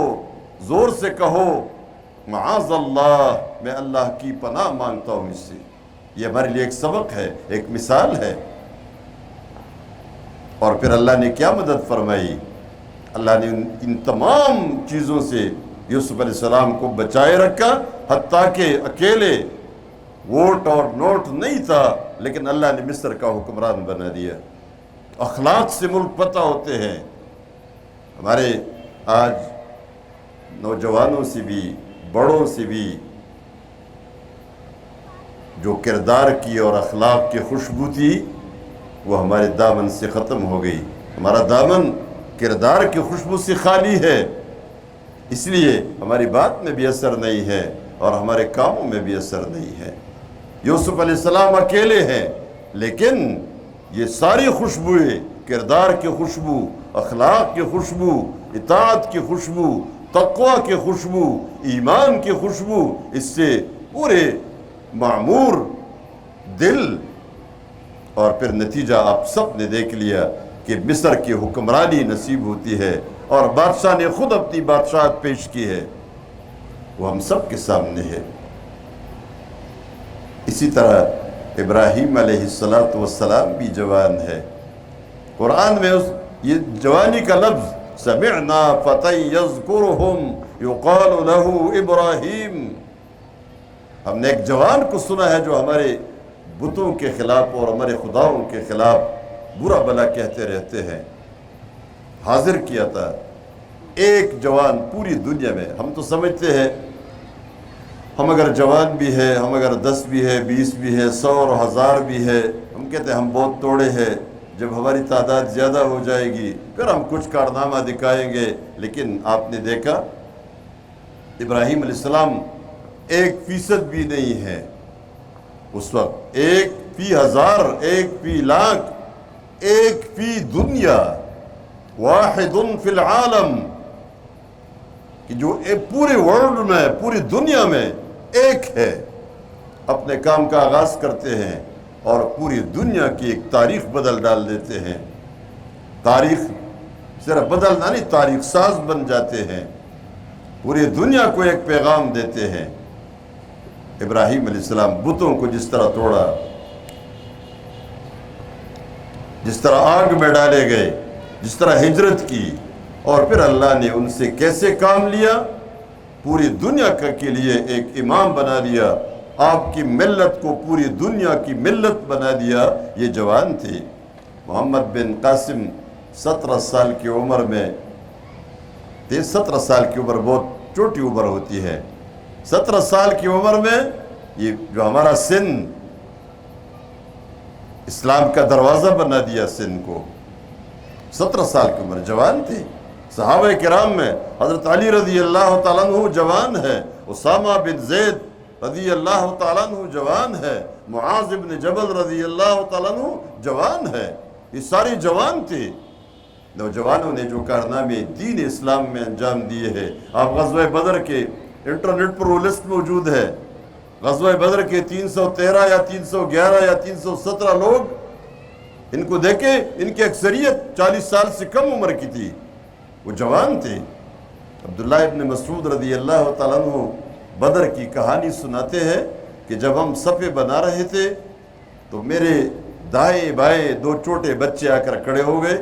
زور سے کہو معاذ اللہ، میں اللہ کی پناہ مانگتا ہوں اس سے۔ یہ ہمارے لیے ایک سبق ہے، ایک مثال ہے۔ اور پھر اللہ نے کیا مدد فرمائی؟ اللہ نے ان تمام چیزوں سے یوسف علیہ السلام کو بچائے رکھا، حتیٰ کہ اکیلے ووٹ اور نوٹ نہیں تھا، لیکن اللہ نے مصر کا حکمران بنا دیا۔ اخلاق سے ملک پتہ ہوتے ہیں۔ ہمارے آج نوجوانوں سے بھی، بڑوں سے بھی جو کردار کی اور اخلاق کی خوشبو تھی وہ ہمارے دامن سے ختم ہو گئی۔ ہمارا دامن کردار کی خوشبو سے خالی ہے، اس لیے ہماری بات میں بھی اثر نہیں ہے اور ہمارے کاموں میں بھی اثر نہیں ہے۔ یوسف علیہ السلام اکیلے ہیں، لیکن یہ ساری خوشبوئیں، کردار کی خوشبو، اخلاق کی خوشبو، اطاعت کی خوشبو، تقوی کی خوشبو، ایمان کی خوشبو، اس سے پورے معمور دل، اور پھر نتیجہ آپ سب نے دیکھ لیا کہ مصر کی حکمرانی نصیب ہوتی ہے، اور بادشاہ نے خود اپنی بادشاہت پیش کی ہے، وہ ہم سب کے سامنے ہے۔ اسی طرح ابراہیم علیہ السلام بھی جوان ہے۔ قرآن میں یہ جوانی کا لفظ سمعنا فتى يذكرهم يقال له ابراہیم، ہم نے ایک جوان کو سنا ہے جو ہمارے بتوں کے خلاف اور ہمارے خداؤں کے خلاف برا بلا کہتے رہتے ہیں۔ حاضر کیا تھا ایک جوان پوری دنیا میں۔ ہم تو سمجھتے ہیں ہم اگر جوان بھی ہے، ہم اگر 10 بھی ہے، 20 بھی ہے، 100 اور 1000 بھی ہے، ہم کہتے ہیں ہم بہت توڑے ہیں، جب ہماری تعداد زیادہ ہو جائے گی پھر ہم کچھ کارنامہ دکھائیں گے۔ لیکن آپ نے دیکھا ابراہیم علیہ السلام 1% بھی نہیں ہے اس وقت، 1 فی 1000، 1 فی لاکھ، 1 فی دنیا، واحد فی العالم، کہ جو پورے ورلڈ میں، پوری دنیا میں ایک ہے، اپنے کام کا آغاز کرتے ہیں اور پوری دنیا کی ایک تاریخ بدل ڈال دیتے ہیں۔ تاریخ صرف بدلنا نہیں، تاریخ ساز بن جاتے ہیں، پوری دنیا کو ایک پیغام دیتے ہیں۔ ابراہیم علیہ السلام بتوں کو جس طرح توڑا، جس طرح آگ میں ڈالے گئے، جس طرح ہجرت کی، اور پھر اللہ نے ان سے کیسے کام لیا، پوری دنیا کے لیے ایک امام بنا دیا، آپ کی ملت کو پوری دنیا کی ملت بنا دیا۔ یہ جوان تھے۔ محمد بن قاسم 17 سال کی عمر میں، 17 سال کی عمر بہت چھوٹی عمر ہوتی ہے، 17 سال کی عمر میں یہ جو ہمارا سن اسلام کا دروازہ بنا دیا، سن کو 17 سال کی عمر، جوان تھے۔ صحابہ کرام میں حضرت علی رضی اللہ تعالیٰ عنہ جوان ہے، اسامہ بن زید رضی اللہ تعالیٰ عنہ جوان ہے، معاذ بن جبل رضی اللہ تعالیٰ عنہ جوان ہے، یہ سارے جوان تھے۔ نوجوانوں نے جو کارنامے دین اسلام میں انجام دیے ہیں، آپ غزوہ بدر کے انٹرنیٹ پر وہ لسٹ موجود ہے، غزوہ بدر کے 313 یا 311 یا 317 لوگ، ان کو دیکھیں، ان کی اکثریت 40 سال سے کم عمر کی تھی، وہ جوان تھے۔ عبداللہ ابن مسعود رضی اللہ تعالیٰ عنہ بدر کی کہانی سناتے ہیں کہ جب ہم صفے بنا رہے تھے تو میرے دائیں بائیں 2 چھوٹے بچے آ کر کھڑے ہو گئے،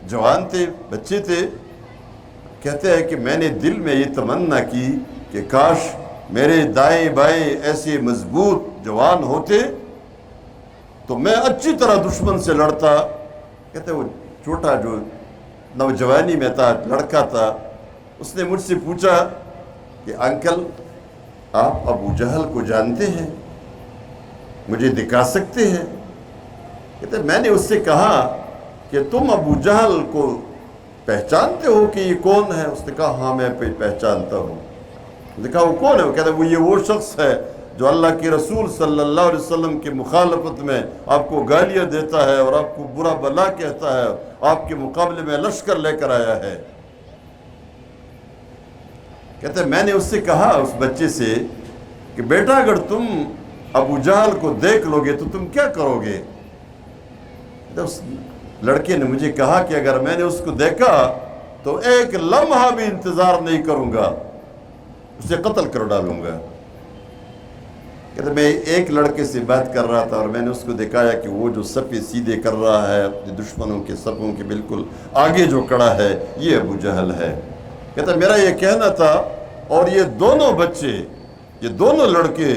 جوان تھے، بچے تھے۔ کہتے ہیں کہ میں نے دل میں یہ تمنا کی کہ کاش میرے دائیں بائیں ایسے مضبوط جوان ہوتے تو میں اچھی طرح دشمن سے لڑتا۔ کہتے ہیں وہ چھوٹا جو نوجوانی میں تھا لڑکا تھا، اس نے مجھ سے پوچھا کہ انکل آپ ابو جہل کو جانتے ہیں، مجھے دکھا سکتے ہیں؟ کہتے میں نے اس سے کہا کہ تم ابو جہل کو پہچانتے ہو کہ یہ کون ہے؟ اس نے کہا ہاں میں پہچانتا ہوں۔ نے کہا وہ کون ہے؟ وہ کہتا ہے یہ وہ شخص ہے جو اللہ کے رسول صلی اللہ علیہ وسلم کی مخالفت میں آپ کو گالیاں دیتا ہے اور آپ کو برا بلا کہتا ہے، آپ کے مقابلے میں لشکر لے کر آیا ہے۔ کہتے ہیں میں نے اس سے کہا، اس بچے سے، کہ بیٹا اگر تم ابو جہل کو دیکھ لو گے تو تم کیا کرو گے؟ اس لڑکے نے مجھے کہا کہ اگر میں نے اس کو دیکھا تو ایک لمحہ بھی انتظار نہیں کروں گا، اسے قتل کر ڈالوں گا۔ کہتے میں ایک لڑکے سے بات کر رہا تھا اور میں نے اس کو دکھایا کہ وہ جو صفے سیدھے کر رہا ہے اپنے دشمنوں کے صفوں کے بالکل آگے جو کڑا ہے، یہ ابو جہل ہے۔ کہتا میرا یہ کہنا تھا، اور یہ دونوں بچے، یہ دونوں لڑکے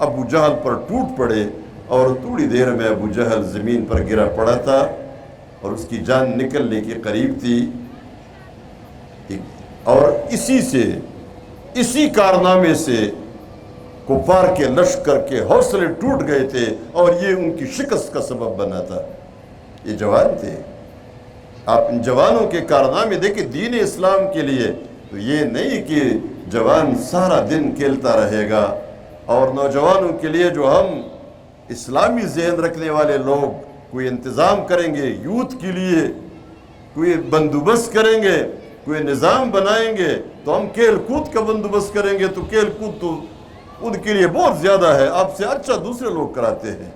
ابو جہل پر ٹوٹ پڑے، اور تھوڑی دیر میں ابو جہل زمین پر گرا پڑا تھا اور اس کی جان نکلنے کے قریب تھی۔ اور اسی کارنامے سے کفار کے لشکر کے حوصلے ٹوٹ گئے تھے اور یہ ان کی شکست کا سبب بنا تھا۔ یہ جوان تھے۔ آپ ان جوانوں کے کارنامے دیکھیں دین اسلام کے لیے، تو یہ نہیں کہ جوان سارا دن کھیلتا رہے گا، اور نوجوانوں کے لیے جو ہم اسلامی ذہن رکھنے والے لوگ کوئی انتظام کریں گے، یوتھ کے لیے کوئی بندوبست کریں گے، کوئی نظام بنائیں گے، تو ہم کھیل کود کا بندوبست کریں گے، تو کھیل کود تو ان کے لیے بہت زیادہ ہے، آپ سے اچھا دوسرے لوگ کراتے ہیں۔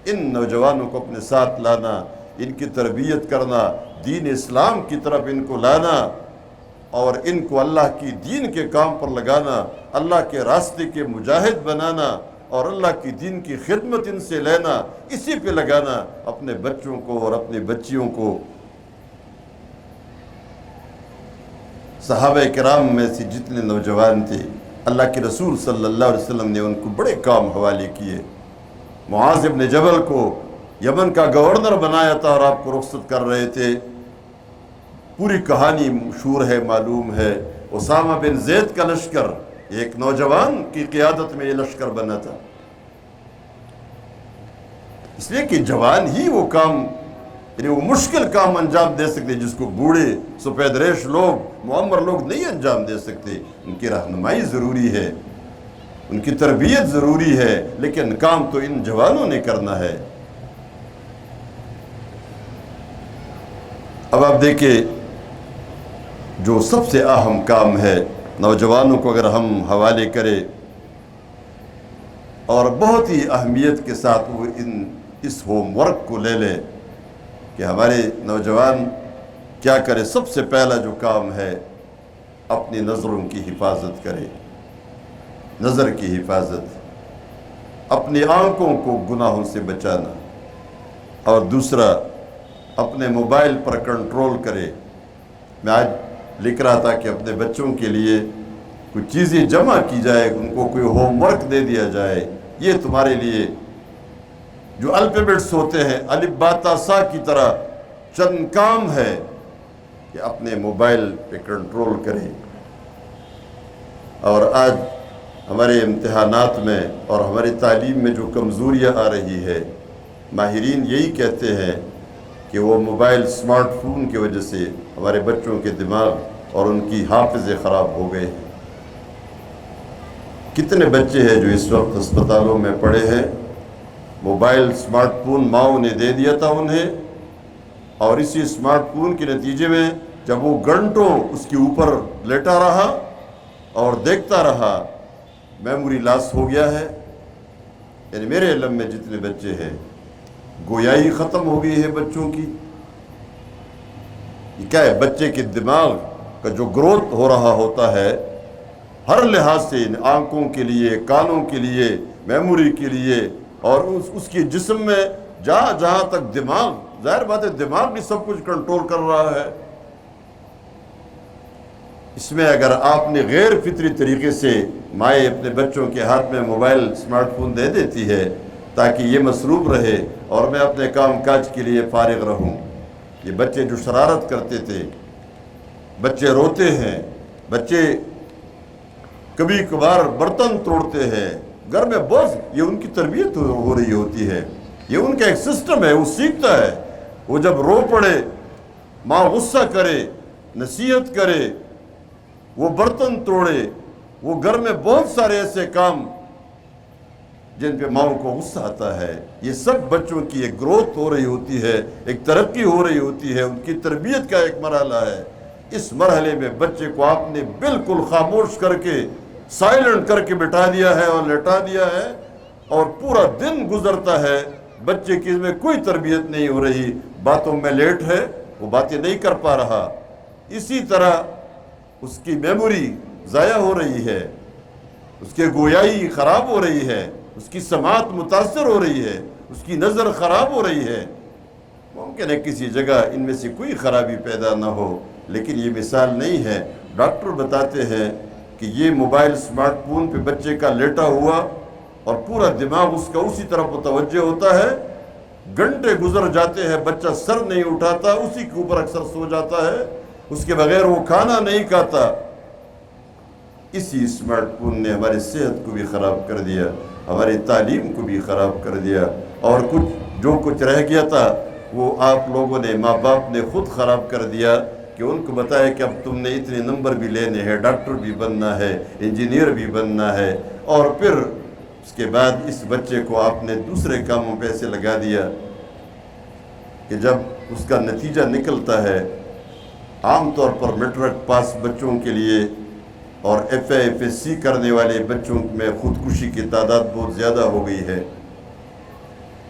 ان نوجوانوں کو اپنے ساتھ لانا، ان کی تربیت کرنا، دین اسلام کی طرف ان کو لانا، اور ان کو اللہ کی دین کے کام پر لگانا، اللہ کے راستے کے مجاہد بنانا، اور اللہ کی دین کی خدمت ان سے لینا، اسی پہ لگانا اپنے بچوں کو اور اپنے بچیوں کو۔ صحابہ کرام میں سے جتنے نوجوان تھے، اللہ کے رسول صلی اللہ علیہ وسلم نے ان کو بڑے کام حوالے کیے۔ معاذ ابن جبل کو یمن کا گورنر بنایا تھا اور آپ کو رخصت کر رہے تھے، پوری کہانی مشہور ہے، معلوم ہے۔ اسامہ بن زید کا لشکر، ایک نوجوان کی قیادت میں یہ لشکر بنا تھا، اس لیے کہ جوان ہی وہ کام، یعنی وہ مشکل کام انجام دے سکتے جس کو بوڑھے سفید ریش لوگ، معمر لوگ نہیں انجام دے سکتے۔ ان کی رہنمائی ضروری ہے، ان کی تربیت ضروری ہے، لیکن کام تو ان جوانوں نے کرنا ہے۔ اب آپ دیکھیں جو سب سے اہم کام ہے نوجوانوں کو اگر ہم حوالے کریں اور بہت ہی اہمیت کے ساتھ وہ اس ہوم ورک کو لے لے کہ ہمارے نوجوان کیا کرے، سب سے پہلا جو کام ہے اپنی نظروں کی حفاظت کرے، نظر کی حفاظت، اپنی آنکھوں کو گناہوں سے بچانا، اور دوسرا اپنے موبائل پر کنٹرول کرے۔ میں آج لکھ رہا تھا کہ اپنے بچوں کے لیے کچھ چیزیں جمع کی جائے، ان کو کوئی ہوم ورک دے دیا جائے، یہ تمہارے لیے جو الفابیٹس ہوتے ہیں الف با تا سا کی طرح چند کام ہے کہ اپنے موبائل پہ کنٹرول کریں۔ اور آج ہمارے امتحانات میں اور ہماری تعلیم میں جو کمزوریاں آ رہی ہے، ماہرین یہی کہتے ہیں کہ وہ موبائل سمارٹ فون کی وجہ سے ہمارے بچوں کے دماغ اور ان کی حافظے خراب ہو گئے ہیں۔ کتنے بچے ہیں جو اس وقت ہسپتالوں میں پڑے ہیں، موبائل سمارٹ فون ماؤں نے دے دیا تھا انہیں، اور اسی سمارٹ فون کے نتیجے میں جب وہ گھنٹوں اس کے اوپر لیٹا رہا اور دیکھتا رہا، میموری لاس ہو گیا ہے۔ یعنی میرے علم میں جتنے بچے ہیں، گویائی ختم ہو گئی ہے بچوں کی۔ یہ کیا ہے؟ بچے کے دماغ کا جو گروتھ ہو رہا ہوتا ہے ہر لحاظ سے، آنکھوں کے لیے، کانوں کے لیے، میموری کے لیے، اور اس کے جسم میں جہاں جہاں تک دماغ، ظاہر بات ہے دماغ بھی سب کچھ کنٹرول کر رہا ہے، اس میں اگر آپ نے غیر فطری طریقے سے مائیں اپنے بچوں کے ہاتھ میں موبائل اسمارٹ فون دے دیتی ہے تاکہ یہ مصروف رہے اور میں اپنے کام کاج کے لیے فارغ رہوں۔ یہ بچے جو شرارت کرتے تھے، بچے روتے ہیں، بچے کبھی کبھار برتن توڑتے ہیں، گھر میں بس یہ ان کی تربیت ہو رہی ہوتی ہے، یہ ان کا ایک سسٹم ہے، وہ سیکھتا ہے۔ وہ جب رو پڑے، ماں غصہ کرے، نصیحت کرے، وہ برتن توڑے، وہ گھر میں بہت سارے ایسے کام جن پہ ماؤں کو غصہ آتا ہے، یہ سب بچوں کی ایک گروتھ ہو رہی ہوتی ہے، ایک ترقی ہو رہی ہوتی ہے، ان کی تربیت کا ایک مرحلہ ہے۔ اس مرحلے میں بچے کو آپ نے بالکل خاموش کر کے، سائلنٹ کر کے بٹھا دیا ہے اور لٹا دیا ہے، اور پورا دن گزرتا ہے بچے کی اس میں کوئی تربیت نہیں ہو رہی، باتوں میں لیٹ ہے، وہ باتیں نہیں کر پا رہا۔ اسی طرح اس کی میموری ضائع ہو رہی ہے، اس کے گویائی خراب ہو رہی ہے، اس کی سماعت متاثر ہو رہی ہے، اس کی نظر خراب ہو رہی ہے۔ ممکن ہے کسی جگہ ان میں سے کوئی خرابی پیدا نہ ہو، لیکن یہ مثال نہیں ہے۔ ڈاکٹر بتاتے ہیں کہ یہ موبائل اسمارٹ فون پہ بچے کا لیٹا ہوا اور پورا دماغ اس کا اسی طرف متوجہ ہوتا ہے، گھنٹے گزر جاتے ہیں، بچہ سر نہیں اٹھاتا، اسی کے اوپر اکثر سو جاتا ہے، اس کے بغیر وہ کھانا نہیں کھاتا۔ اسی اسمارٹ فون نے ہماری صحت کو بھی خراب کر دیا، ہماری تعلیم کو بھی خراب کر دیا، اور جو کچھ رہ گیا تھا وہ آپ لوگوں نے، ماں باپ نے خود خراب کر دیا کہ ان کو بتایا کہ اب تم نے اتنے نمبر بھی لینے ہیں، ڈاکٹر بھی بننا ہے، انجینئر بھی بننا ہے، اور پھر اس کے بعد اس بچے کو آپ نے دوسرے کاموں پہ ایسے لگا دیا کہ جب اس کا نتیجہ نکلتا ہے، عام طور پر میٹرک پاس بچوں کے لیے اور F A F S C کرنے والے بچوں میں خودکشی کی تعداد بہت زیادہ ہو گئی ہے۔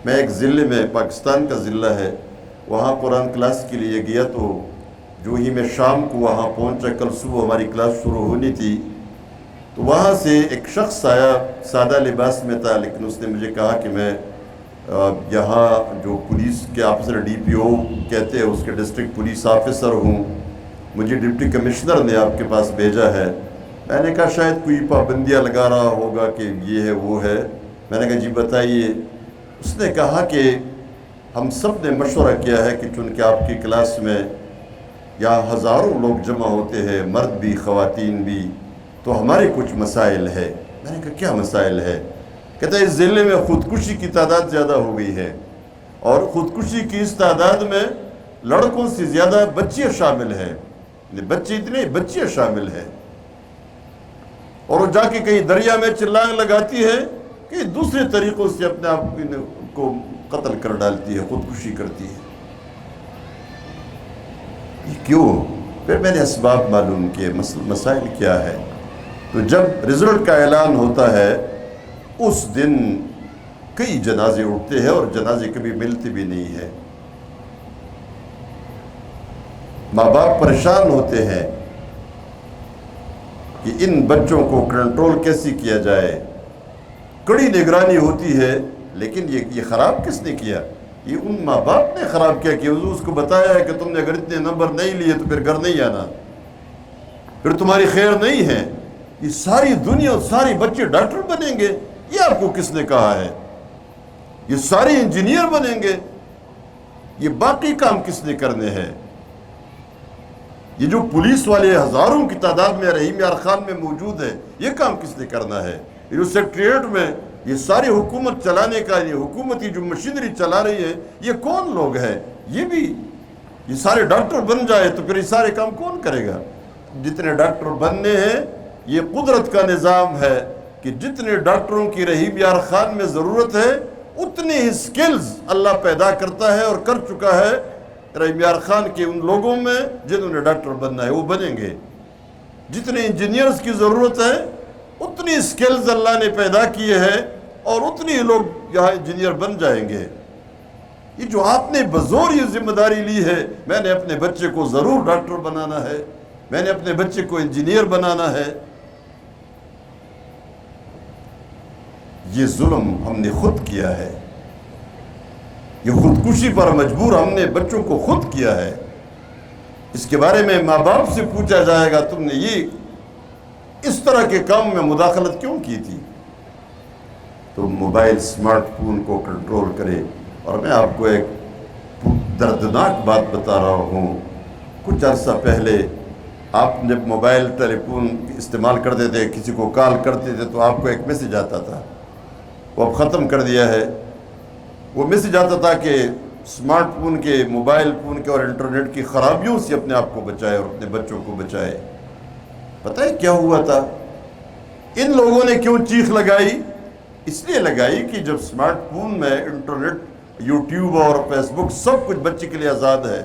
میں ایک ضلع میں، پاکستان کا ضلع ہے، وہاں قرآن کلاس کے لیے گیا، تو جو ہی میں شام کو وہاں پہنچا، کل صبح ہماری کلاس شروع ہونی تھی، تو وہاں سے ایک شخص آیا، سادہ لباس میں تھا، لیکن اس نے مجھے کہا کہ میں یہاں جو پولیس کے آفیسر، ڈی پی او کہتے ہیں، اس کے ڈسٹرکٹ پولیس آفیسر ہوں، مجھے ڈپٹی کمشنر نے آپ کے پاس بھیجا ہے۔ میں نے کہا شاید کوئی پابندیاں لگا رہا ہوگا کہ یہ ہے وہ ہے۔ میں نے کہا جی بتائیے۔ اس نے کہا کہ ہم سب نے مشورہ کیا ہے کہ چونکہ آپ کی کلاس میں یہاں ہزاروں لوگ جمع ہوتے ہیں، مرد بھی خواتین بھی، تو ہمارے کچھ مسائل ہے۔ میں نے کہا کیا مسائل ہے؟ کہتا ہے اس ضلع میں خودکشی کی تعداد زیادہ ہو گئی ہے، اور خودکشی کی اس تعداد میں لڑکوں سے زیادہ بچیاں شامل ہیں، بچے اتنے بچیاں شامل ہیں، اور وہ جا کے کہیں دریا میں چلانگ لگاتی ہے کہ دوسرے طریقوں سے اپنے آپ کو قتل کر ڈالتی ہے، خودکشی کرتی ہے۔ یہ کیوں؟ پھر میں نے اسباب معلوم کیے، مسائل کیا ہے۔ تو جب رزلٹ کا اعلان ہوتا ہے اس دن کئی جنازے اٹھتے ہیں، اور جنازے کبھی ملتے بھی نہیں ہیں۔ ماں باپ پریشان ہوتے ہیں کہ ان بچوں کو کنٹرول کیسے کیا جائے۔ کڑی نگرانی ہوتی ہے، لیکن یہ خراب کس نے کیا؟ یہ ان ماں باپ نے خراب کیا کہ اس کو بتایا ہے کہ تم نے اگر اتنے نمبر نہیں لیے تو پھر گھر نہیں آنا، پھر تمہاری خیر نہیں ہے۔ یہ ساری دنیا، سارے بچے ڈاکٹر بنیں گے، یہ آپ کو کس نے کہا ہے؟ یہ سارے انجینئر بنیں گے، یہ باقی کام کس نے کرنے ہیں؟ یہ جو پولیس والے ہزاروں کی تعداد میں رحیم یار خان میں موجود ہے، یہ کام کس نے کرنا ہے؟ یہ جو سیکریٹریٹ میں یہ ساری حکومت چلانے کا، یہ حکومتی جو مشینری چلا رہی ہے، یہ کون لوگ ہیں؟ یہ سارے ڈاکٹر بن جائے تو پھر یہ سارے کام کون کرے گا؟ جتنے ڈاکٹر بننے ہیں، یہ قدرت کا نظام ہے کہ جتنے ڈاکٹروں کی رحیم یار خان میں ضرورت ہے، اتنے ہی سکلز اللہ پیدا کرتا ہے اور کر چکا ہے رحیم یار خان کے ان لوگوں میں جنہوں نے ڈاکٹر بننا ہے، وہ بنیں گے۔ جتنے انجینئرز کی ضرورت ہے، اتنی سکلز اللہ نے پیدا کیے ہیں، اور اتنی لوگ یہاں انجینئر بن جائیں گے۔ یہ جو آپ نے بزور یہ ذمہ داری لی ہے، میں نے اپنے بچے کو ضرور ڈاکٹر بنانا ہے، میں نے اپنے بچے کو انجینئر بنانا ہے، یہ ظلم ہم نے خود کیا ہے۔ یہ خودکشی پر مجبور ہم نے بچوں کو خود کیا ہے. اس کے بارے میں ماں باپ سے پوچھا جائے گا تم نے یہ اس طرح کے کام میں مداخلت کیوں کی تھی؟ تو موبائل اسمارٹ فون کو کنٹرول کرے. اور میں آپ کو ایک دردناک بات بتا رہا ہوں. کچھ عرصہ پہلے آپ جب موبائل ٹیلی فون استعمال کرتے تھے، کسی کو کال کرتے تھے تو آپ کو ایک میسیج آتا تھا، وہ اب ختم کر دیا ہے. وہ میسیج آتا تھا کہ اسمارٹ فون کے، موبائل فون کے اور انٹرنیٹ کی خرابیوں سے اپنے آپ کو بچائے اور اپنے بچوں کو بچائے. پتہ ہے کیا ہوا تھا؟ ان لوگوں نے کیوں چیخ لگائی؟ اس لیے لگائی کہ جب اسمارٹ فون میں انٹرنیٹ، یوٹیوب اور فیس بک سب کچھ بچے کے لیے آزاد ہے،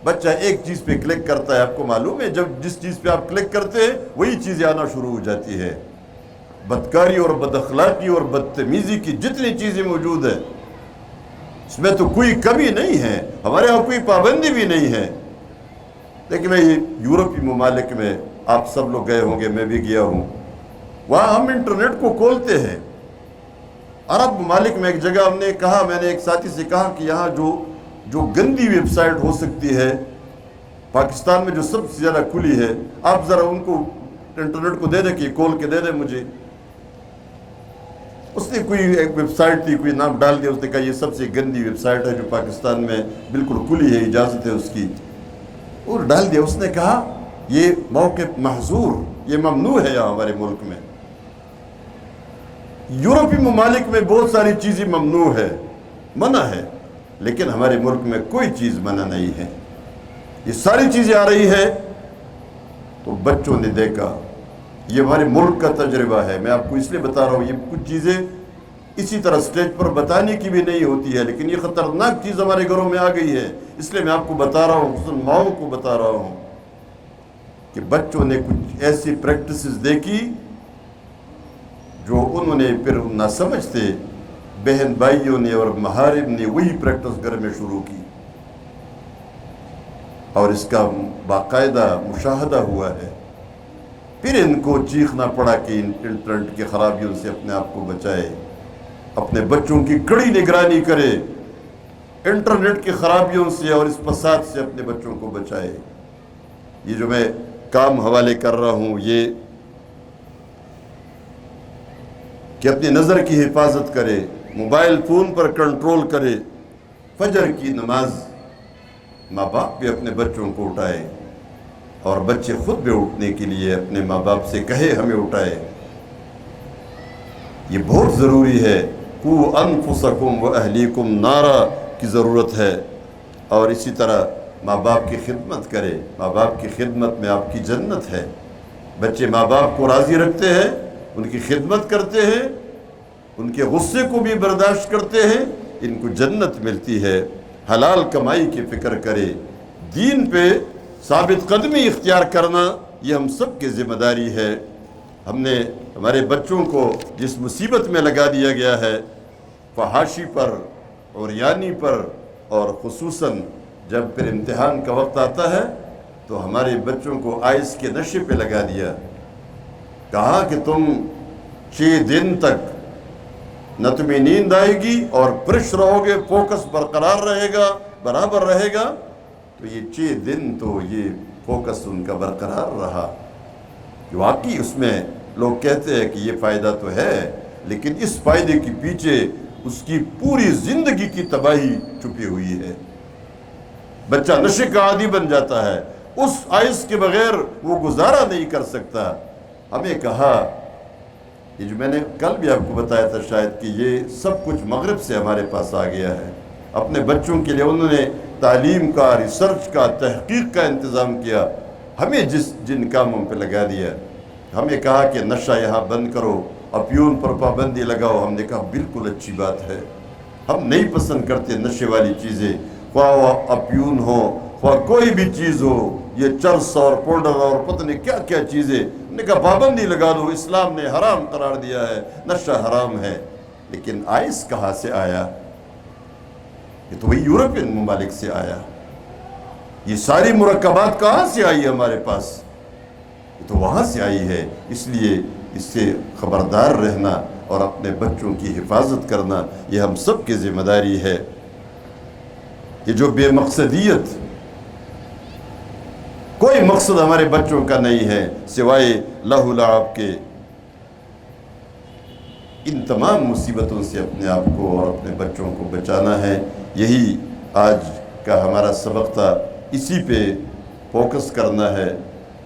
بچہ ایک چیز پہ کلک کرتا ہے. آپ کو معلوم ہے جب جس چیز پہ آپ کلک کرتے ہیں وہی چیزیں آنا شروع ہو جاتی ہے. بدکاری اور بد اخلاقی اور بدتمیزی کی جتنی چیزیں موجود ہیں اس میں تو کوئی کمی نہیں ہے. ہمارے یہاں کوئی پابندی بھی نہیں ہے. لیکن میں یورپی ممالک میں آپ سب لوگ گئے ہوں گے، میں بھی گیا ہوں، وہاں ہم انٹرنیٹ کو کھولتے ہیں. عرب ممالک میں ایک جگہ ہم نے کہا، میں نے ایک ساتھی سے کہا کہ یہاں جو گندی ویب سائٹ ہو سکتی ہے پاکستان میں جو سب سے زیادہ کھلی ہے، آپ ذرا ان کو انٹرنیٹ کو دے دیں کہ کھول کے دے دیں مجھے. اس نے کوئی ایک ویب سائٹ تھی، کوئی نام ڈال دیا. اس نے کہا یہ سب سے گندی ویب سائٹ ہے جو پاکستان میں بالکل کھلی ہے، اجازت ہے اس کی، اور ڈال دیا. اس نے کہا یہ موقف محظور، یہ ممنوع ہے یہاں ہمارے ملک میں. یورپی ممالک میں بہت ساری چیزیں ممنوع ہے، منع ہے، لیکن ہمارے ملک میں کوئی چیز منع نہیں ہے. یہ ساری چیزیں آ رہی ہے تو بچوں نے دیکھا. یہ ہمارے ملک کا تجربہ ہے. میں آپ کو اس لیے بتا رہا ہوں، یہ کچھ چیزیں اسی طرح سٹیج پر بتانے کی بھی نہیں ہوتی ہے، لیکن یہ خطرناک چیز ہمارے گھروں میں آ گئی ہے. اس لیے میں آپ کو بتا رہا ہوں، خصوصاً ماؤں کو بتا رہا ہوں کہ بچوں نے کچھ ایسی پریکٹسز دیکھی جو انہوں نے پھر نہ سمجھتے بہن بھائیوں نے اور محارم نے وہی پریکٹس گھر میں شروع کی، اور اس کا باقاعدہ مشاہدہ ہوا ہے. پھر ان کو چیخنا پڑا کہ انٹرنیٹ کی خرابیوں سے اپنے آپ کو بچائے، اپنے بچوں کی کڑی نگرانی کرے، انٹرنیٹ کی خرابیوں سے اور اس فساد سے اپنے بچوں کو بچائے. یہ جو میں کام حوالے کر رہا ہوں، یہ کہ اپنی نظر کی حفاظت کرے، موبائل فون پر کنٹرول کرے. فجر کی نماز ماں باپ بھی اپنے بچوں کو اٹھائے، اور بچے خود بھی اٹھنے کے لیے اپنے ماں باپ سے کہے ہمیں اٹھائے. یہ بہت ضروری ہے. قُوْ أَنفُسَكُمْ وَأَهْلِيكُمْ نَارًا کی ضرورت ہے. اور اسی طرح ماں باپ کی خدمت کرے. ماں باپ کی خدمت میں آپ کی جنت ہے. بچے ماں باپ کو راضی رکھتے ہیں، ان کی خدمت کرتے ہیں، ان کے غصے کو بھی برداشت کرتے ہیں، ان کو جنت ملتی ہے. حلال کمائی کی فکر کرے. دین پہ ثابت قدمی اختیار کرنا یہ ہم سب کی ذمہ داری ہے. ہم نے ہمارے بچوں کو جس مصیبت میں لگا دیا گیا ہے، فحاشی پر، عریانی پر، اور خصوصاً جب پھر امتحان کا وقت آتا ہے تو ہمارے بچوں کو آئس کے نشے پہ لگا دیا. کہا کہ تم 6 دن تک نہ تمہیں نیند آئے گی اور فریش رہو گے، فوکس برقرار رہے گا، برابر رہے گا. تو یہ 6 دن تو یہ فوکس ان کا برقرار رہا. واقعی اس میں لوگ کہتے ہیں کہ یہ فائدہ تو ہے، لیکن اس فائدے کے پیچھے اس کی پوری زندگی کی تباہی چھپی ہوئی ہے. بچہ نشے کا عادی بن جاتا ہے، اس آئس کے بغیر وہ گزارا نہیں کر سکتا. ہمیں کہا، یہ جو میں نے کل بھی آپ کو بتایا تھا شاید، کہ یہ سب کچھ مغرب سے ہمارے پاس آ گیا ہے. اپنے بچوں کے لیے انہوں نے تعلیم کا، ریسرچ کا، تحقیق کا انتظام کیا. ہمیں جن کاموں پہ لگا دیا. ہمیں کہا کہ نشہ یہاں بند کرو، افیون پر پابندی لگاؤ. ہم نے کہا بالکل اچھی بات ہے، ہم نہیں پسند کرتے نشے والی چیزیں، خواہ وہ افیون ہو، خواہ کوئی بھی چیز ہو، یہ چرس اور پاؤڈر اور پتہ نہیں کیا کیا چیزیں. ہم نے کہا پابندی لگا دو، اسلام نے حرام قرار دیا ہے، نشہ حرام ہے. لیکن آئس کہاں سے آیا؟ یہ تو وہی یورپین ممالک سے آیا. یہ ساری مرکبات کہاں سے آئی ہمارے پاس؟ یہ تو وہاں سے آئی ہے. اس لیے اس سے خبردار رہنا اور اپنے بچوں کی حفاظت کرنا یہ ہم سب کی ذمہ داری ہے. کہ جو بے مقصدیت، کوئی مقصد ہمارے بچوں کا نہیں ہے سوائے لہو لعب کے، ان تمام مصیبتوں سے اپنے آپ کو اور اپنے بچوں کو بچانا ہے۔ یہی آج کا ہمارا سبق تھا، اسی پہ فوکس کرنا ہے،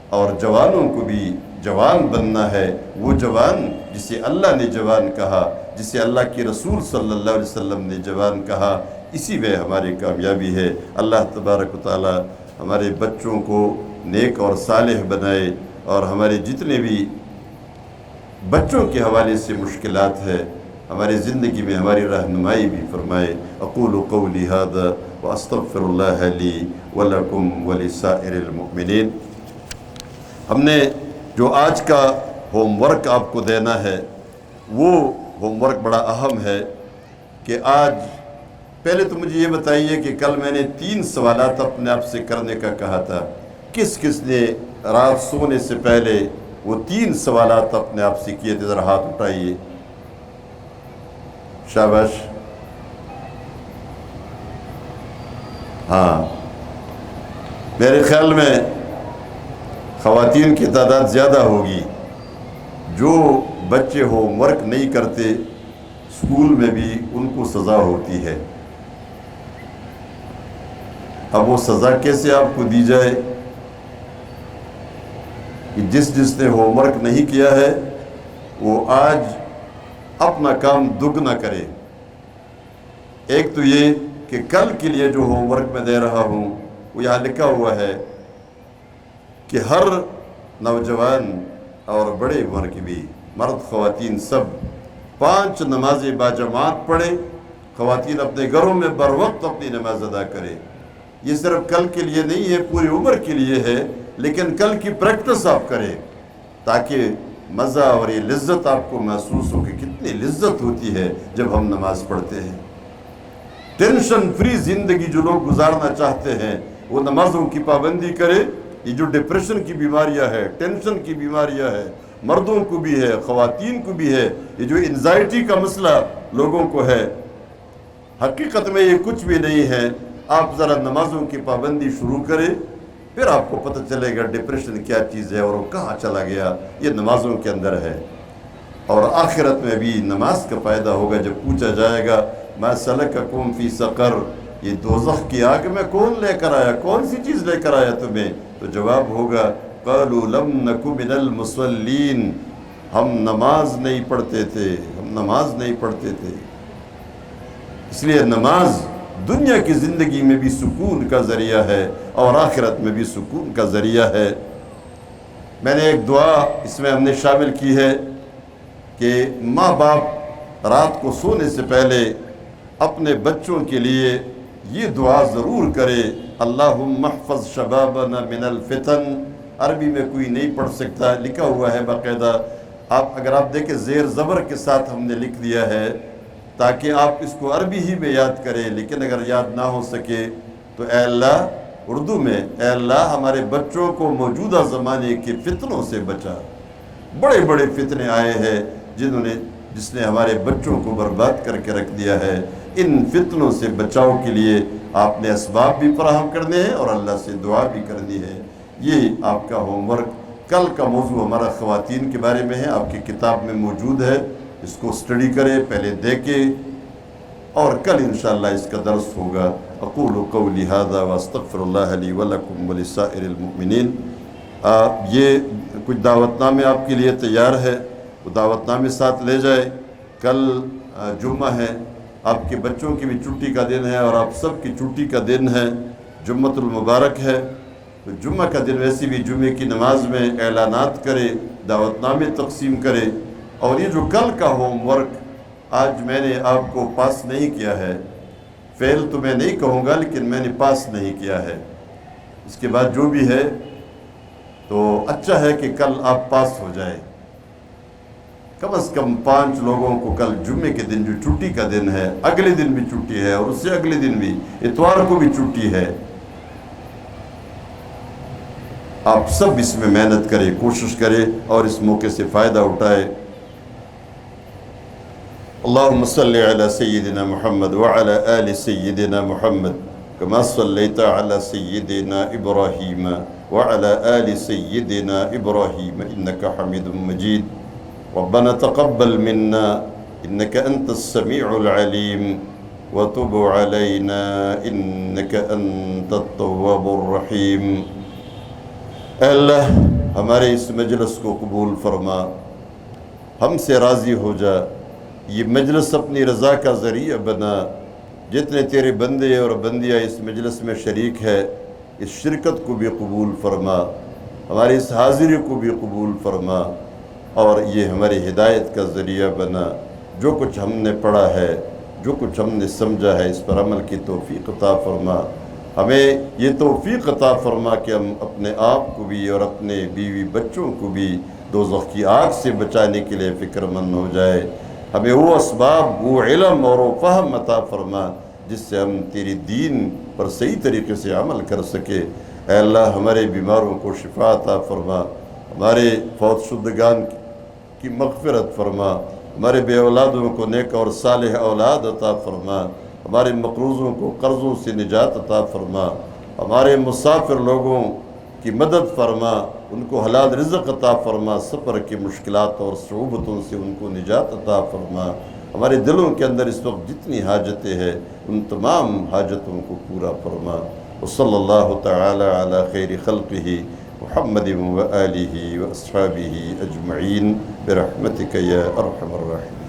اور جوانوں کو بھی جوان بننا ہے، وہ جوان جسے اللہ نے جوان کہا، جسے اللہ کے رسول صلی اللہ علیہ وسلم نے جوان کہا، اسی میں ہماری کامیابی ہے۔ اللہ تبارک و تعالی ہمارے بچوں کو نیک اور صالح بنائے، اور ہمارے جتنے بھی بچوں کے حوالے سے مشکلات ہے ہماری زندگی میں ہماری رہنمائی بھی فرمائے۔ اقول قولی ھذا واستغفر اللہ لی ولکم ولسائر المؤمنین۔ ہم نے جو آج کا ہوم ورک آپ کو دینا ہے، وہ ہوم ورک بڑا اہم ہے کہ آج پہلے تو مجھے یہ بتائیے کہ کل میں نے 3 سوالات اپنے آپ سے کرنے کا کہا تھا، کس کس نے رات سونے سے پہلے وہ 3 سوالات اپنے آپ سے کیے تھے؟ ذرا ہاتھ اٹھائیے، شاباش۔ ہاں، میرے خیال میں خواتین کی تعداد زیادہ ہوگی۔ جو بچے ہوم ورک نہیں کرتے اسکول میں بھی ان کو سزا ہوتی ہے۔ اب وہ سزا کیسے آپ کو دی جائے کہ جس نے ہوم ورک نہیں کیا ہے وہ آج اپنا کام دگنا کرے۔ ایک تو یہ کہ کل کے لیے جو ہوم ورک میں دے رہا ہوں وہ یہاں لکھا ہوا ہے کہ ہر نوجوان اور بڑے عمر کے بھی، مرد خواتین سب 5 نمازیں باجماعت پڑھیں، خواتین اپنے گھروں میں بر وقت اپنی نماز ادا کریں۔ یہ صرف کل کے لیے نہیں ہے، پوری عمر کے لیے ہے، لیکن کل کی پریکٹس آپ کریں تاکہ مزہ اور یہ لذت آپ کو محسوس ہو کہ کتنی لذت ہوتی ہے جب ہم نماز پڑھتے ہیں۔ ٹینشن فری زندگی جو لوگ گزارنا چاہتے ہیں وہ نمازوں کی پابندی کرے۔ یہ جو ڈپریشن کی بیماریاں ہے، ٹینشن کی بیماریاں ہے، مردوں کو بھی ہے، خواتین کو بھی ہے، یہ جو انزائٹی کا مسئلہ لوگوں کو ہے، حقیقت میں یہ کچھ بھی نہیں ہے۔ آپ ذرا نمازوں کی پابندی شروع کریں، پھر آپ کو پتہ چلے گا ڈپریشن کیا چیز ہے اور وہ کہاں چلا گیا، یہ نمازوں کے اندر ہے۔ اور آخرت میں بھی نماز کا فائدہ ہوگا جب پوچھا جائے گا ما سلککم فی سقر، یہ دوزخ کی آگ میں کون لے کر آیا، کون سی چیز لے کر آیا تمہیں؟ تو جواب ہوگا قالوا لم نک من المصلین، ہم نماز نہیں پڑھتے تھے، ہم نماز نہیں پڑھتے تھے۔ اس لیے نماز دنیا کی زندگی میں بھی سکون کا ذریعہ ہے اور آخرت میں بھی سکون کا ذریعہ ہے۔ میں نے ایک دعا اس میں ہم نے شامل کی ہے کہ ماں باپ رات کو سونے سے پہلے اپنے بچوں کے لیے یہ دعا ضرور کرے، اللہم احفظ شبابنا من الفتن۔ عربی میں کوئی نہیں پڑھ سکتا، لکھا ہوا ہے باقاعدہ، اگر آپ دیکھیں زیر زبر کے ساتھ ہم نے لکھ دیا ہے تاکہ آپ اس کو عربی ہی میں یاد کریں، لیکن اگر یاد نہ ہو سکے تو اے اللہ اردو میں، اے اللہ ہمارے بچوں کو موجودہ زمانے کے فتنوں سے بچا۔ بڑے بڑے فتنے آئے ہیں جس نے ہمارے بچوں کو برباد کر کے رکھ دیا ہے۔ ان فتنوں سے بچاؤ کے لیے آپ نے اسباب بھی فراہم کرنے ہیں اور اللہ سے دعا بھی کرنی ہے۔ یہ آپ کا ہوم ورک۔ کل کا موضوع ہمارا خواتین کے بارے میں ہے، آپ کی کتاب میں موجود ہے، اس کو اسٹڈی کریں، پہلے دیکھیں، اور کل انشاءاللہ اس کا درس ہوگا۔ اقول قولی ھذا واستغفر اللہ لی ولکم ولسائر المؤمنین۔ یہ کچھ دعوت نامے آپ کے لیے تیار ہے، وہ دعوت نامے ساتھ لے جائے۔ کل جمعہ ہے، آپ کے بچوں کی بھی چھٹی کا دن ہے اور آپ سب کی چھٹی کا دن ہے، جمعۃ المبارک ہے۔ تو جمعہ کا دن ویسے بھی جمعے کی نماز میں اعلانات کرے، دعوت نامے تقسیم کرے۔ اور یہ جو کل کا ہوم ورک آج میں نے آپ کو پاس نہیں کیا ہے، فیل تو میں نہیں کہوں گا لیکن میں نے پاس نہیں کیا ہے، اس کے بعد جو بھی ہے تو اچھا ہے کہ کل آپ پاس ہو جائے۔ کم از کم 5 لوگوں کو کل جمعے کے دن جو چھٹی کا دن ہے، اگلے دن بھی چھٹی ہے اور اس سے اگلے دن بھی، اتوار کو بھی چھٹی ہے، آپ سب اس میں محنت کریں، کوشش کریں اور اس موقع سے فائدہ اٹھائے۔ اللہم صلی علی سیدنا محمد وعلی آل سیدنا محمد كما صليت على سيدنا إبراهيم وعلى آل سيدنا إبراهيم إنك حميد مجيد. ربنا تقبل منا إنك أنت السميع العليم وتب علينا إنك أنت التواب الرحيم. اے اللہ ہمارے اس مجلس کو قبول فرما، ہم سے راضی ہو جا، یہ مجلس اپنی رضا کا ذریعہ بنا. جتنے تیرے بندے اور بندیاں اس مجلس میں شریک ہے، اس شرکت کو بھی قبول فرما، ہماری اس حاضری کو بھی قبول فرما، اور یہ ہماری ہدایت کا ذریعہ بنا. جو کچھ ہم نے پڑھا ہے، جو کچھ ہم نے سمجھا ہے، اس پر عمل کی توفیق عطا فرما. ہمیں یہ توفیق عطا فرما کہ ہم اپنے آپ کو بھی اور اپنے بیوی بچوں کو بھی دوزخ کی آگ سے بچانے کے لیے فکر مند ہو جائے. ہمیں وہ اسباب، وہ علم اور وہ فہم عطا فرما جس سے ہم تیری دین پر صحیح طریقے سے عمل کر سکے. اے اللہ ہمارے بیماروں کو شفا عطا فرما، ہمارے فوت شدگان کی مغفرت فرما، ہمارے بے اولادوں کو نیک اور صالح اولاد عطا فرما، ہمارے مقروضوں کو قرضوں سے نجات عطا فرما، ہمارے مسافر لوگوں کی مدد فرما، ان کو حلال رزق عطا فرما، سفر کی مشکلات اور صعوبتوں سے ان کو نجات عطا فرما. ہمارے دلوں کے اندر اس وقت جتنی حاجتیں ہیں ان تمام حاجتوں کو پورا فرما. وصلی اللہ تعالی علی خیر خلقہ محمد و آلہ و اصحابہ اجمعین برحمتک یا ارحم الراحمین.